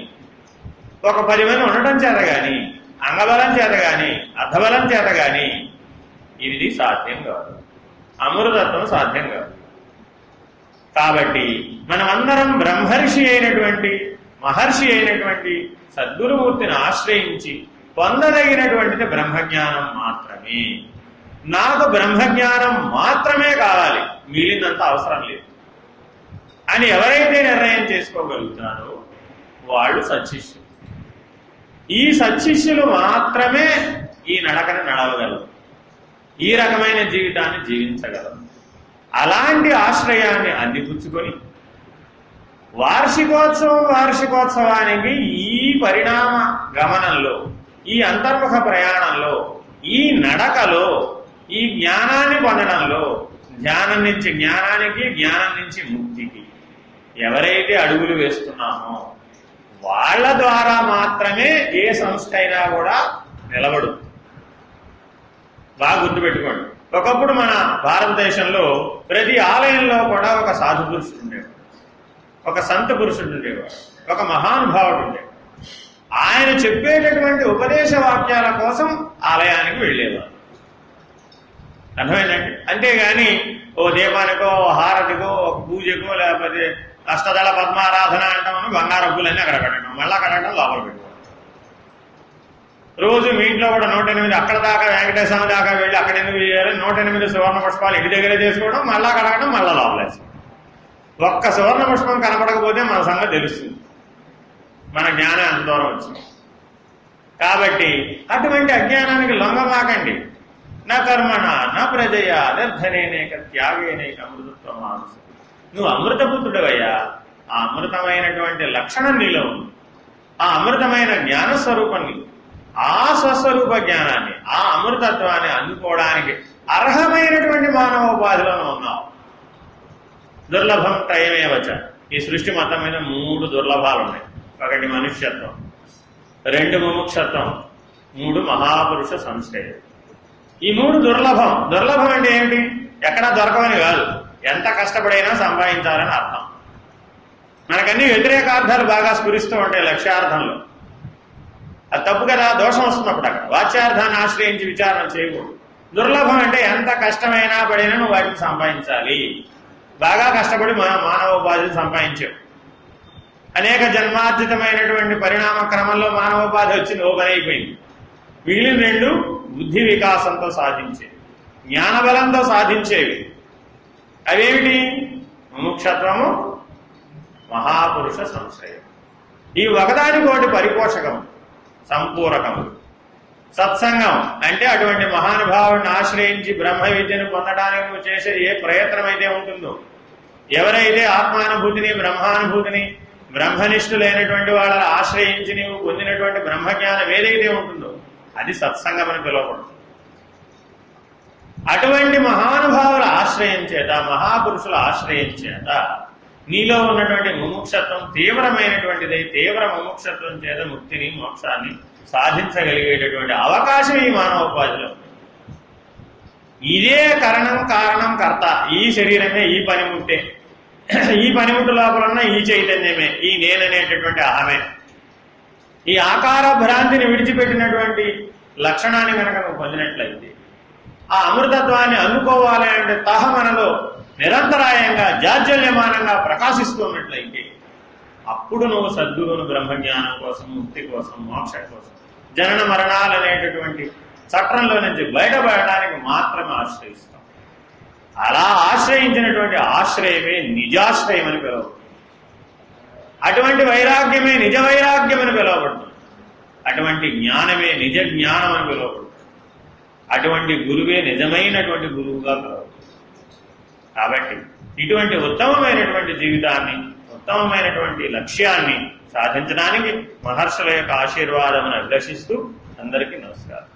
ఒక 10 మంది ఉండటం చేత కానీ, అంగబలం చేత కానీ, అర్థబలం చేత కానీ ఇది సాధ్యం కాదు. అమృతత్వం సాధ్యం కాదు. కాబట్టి మనమందరం బ్రహ్మర్షి అయినటువంటి, మహర్షి అయినటువంటి సద్గురుమూర్తిని ఆశ్రయించి పొందదగినటువంటిది బ్రహ్మజ్ఞానం మాత్రమే. నాకు బ్రహ్మజ్ఞానం మాత్రమే కావాలి, మిగిలినంత అవసరం లేదు అని ఎవరైతే నిర్ణయం చేసుకోగలుగుతారో వాళ్ళు సత్శిష్యులు. ఈ సత్శిష్యులు మాత్రమే ఈ నడకను నడవగలరు, ఈ రకమైన జీవితాన్ని జీవించగలరు. అలాంటి ఆశ్రయాన్ని అందిపుచ్చుకొని వార్షికోత్సవానికి ఈ పరిణామ గమనంలో, ఈ అంతర్ముఖ ప్రయాణంలో, ఈ నడకలో, ఈ జ్ఞానాన్ని పొందడంలో, ధ్యానం నుంచి జ్ఞానానికి, జ్ఞానం నుంచి ముక్తికి ఎవరైతే అడుగులు వేస్తున్నామో వాళ్ళ ద్వారా మాత్రమే ఏ సంస్థ అయినా కూడా నిలబడు. బాగా గుర్తుపెట్టుకోండి. ఒకప్పుడు మన భారతదేశంలో ప్రతి ఆలయంలో కూడా ఒక సాధు పురుషుడు ఉండేవాడు, ఒక సంత పురుషుడు ఉండేవాడు, ఒక మహానుభావుడు ఉండేవాడు. ఆయన చెప్పేటటువంటి ఉపదేశ వాక్యాల కోసం ఆలయానికి వెళ్ళేవారు. అర్థమైందండి? అంతేగాని ఓ దీపానికో, హారతికో, ఒక పూజకో, లేకపోతే అష్టదళ పద్మారాధన అంటామని బంగారు పూలన్నీ అక్కడ కట్టడం, మళ్ళా కట్టడం లోపల పెట్టుకోవడం. రోజు మీ ఇంట్లో కూడా 108 అక్కడ దాకా వెంకటేశ్వర స్వామి దాకా వెళ్ళి అక్కడ ఎందుకు చేయాలి, 108 సువర్ణ పుష్పాలు ఇంటి దగ్గరే చేసుకోవడం, మళ్ళా కడగడం, మళ్ళా లోపలేసుకోవడం. ఒక్క సువర్ణ పుష్పం కనపడకపోతే మన సంగతి తెలుస్తుంది, మన జ్ఞానం ఎంత దూరం వచ్చింది. కాబట్టి అటువంటి అజ్ఞానానికి లొంగమాకండి. నా కర్మణ నా ప్రజయ నిర్ధనేనేక త్యాగేనేక అమృతత్వ మానసు. నువ్వు అమృతపుత్రుడవయ్యా, ఆ అమృతమైనటువంటి లక్షణం నీలో ఉంది. ఆ అమృతమైన జ్ఞానస్వరూపాన్ని, ఆ స్వస్వరూప జ్ఞానాన్ని, ఆ అమృతత్వాన్ని అందుకోవడానికి అర్హమైనటువంటి మానవోపాధిలో ఉన్నావు. దుర్లభం త్రయమేవచ. ఈ సృష్టి మొత్తం మీద 3 దుర్లభాలు ఉన్నాయి. 1 మనుష్యత్వం, 2 ముముక్షత్వం, 3 మహాపురుష సంశ్రయం. ఈ 3 దుర్లభం. దుర్లభం అంటే ఏమిటి? ఎక్కడా దొరకవని కాదు, ఎంత కష్టపడైనా సంపాదించాలని అర్థం. మనకన్నీ వ్యతిరేకార్థాలు బాగా స్ఫురిస్తూ ఉంటాయి లక్ష్యార్థంలో. అది తప్పు కదా, దోషం వస్తున్నప్పుడు అక్కడ వాచ్యార్థాన్ని ఆశ్రయించి విచారణ చేయకూడదు. దుర్లభం అంటే ఎంత కష్టమైనా పడినా నువ్వు వాటిని సంపాదించాలి. బాగా కష్టపడి మానవోపాధిని సంపాదించావు. అనేక జన్మార్జితమైనటువంటి పరిణామ క్రమంలో మానవోపాధి వచ్చింది, ఓ పని అయిపోయింది. మిగిలిన 2 బుద్ధి వికాసంతో సాధించేవి, జ్ఞానబలంతో సాధించేవి. అవేమిటి? ముముక్షత్వము, మహాపురుష సంశ్రయం. ఈ ఒకదానికోటి పరిపోషకం, సంపూరకం. సత్సంగం అంటే అటువంటి మహానుభావుడిని ఆశ్రయించి బ్రహ్మ విద్యను పొందడానికి నువ్వు చేసే ఏ ప్రయత్నం అయితే ఉంటుందో, ఎవరైతే ఆత్మానుభూతిని బ్రహ్మానుభూతిని బ్రహ్మనిష్ఠులైనటువంటి వాళ్ళని ఆశ్రయించి నీవు పొందినటువంటి బ్రహ్మజ్ఞానం ఏదైతే ఉంటుందో అది సత్సంగం అని పిలువబడుతుంది. అటువంటి మహానుభావుల ఆశ్రయం చేత, మహాపురుషుల ఆశ్రయం చేత నీలో ఉన్నటువంటి ముముక్షత్వం తీవ్రమైనటువంటిది. తీవ్ర ముముక్షత్వం చేత ముక్తిని, మోక్షాన్ని సాధించగలిగేటటువంటి అవకాశం ఈ మానవోపాధిలో. ఇదే కరణం, కారణం, కర్త. ఈ శరీరమే, ఈ పనిముట్టే, ఈ పనిముట్టు లోపల ఉన్న ఈ చైతన్యమే, ఈ నేననేటటువంటి అహమే. ఈ ఆకార భ్రాంతిని విడిచిపెట్టినటువంటి లక్షణాన్ని కనుక నువ్వు పొందినట్లయితే, ఆ అమృతత్వాన్ని అందుకోవాలి అంటే మనలో నిరంతరాయంగా జాజ్వల్యమానంగా ప్రకాశిస్తున్నట్లయితే అప్పుడు నువ్వు సద్గురువును బ్రహ్మజ్ఞానం కోసం, ముక్తి కోసం, మోక్షం కోసం, జనన మరణాలు అనేటటువంటి చట్రంలో నుంచి బయటపడడానికి మాత్రమే ఆశ్రయిస్తాం. అలా ఆశ్రయించినటువంటి ఆశ్రయమే నిజాశ్రయం అని పిలువబడుతుంది. అటువంటి వైరాగ్యమే నిజ వైరాగ్యం అని పిలువబడుతుంది. అటువంటి జ్ఞానమే నిజ జ్ఞానం అని పిలువబడుతుంది. అటువంటి గురువే నిజమైనటువంటి గురువుగా పిలువబడుతుంది. కాబట్టి ఇటువంటి ఉత్తమమైనటువంటి జీవితాన్ని, ఉత్తమమైనటువంటి లక్ష్యాన్ని సాధించడానికి మహర్షుల యొక్క ఆశీర్వాదమును అభిలషిస్తూ అందరికీ నమస్కారం.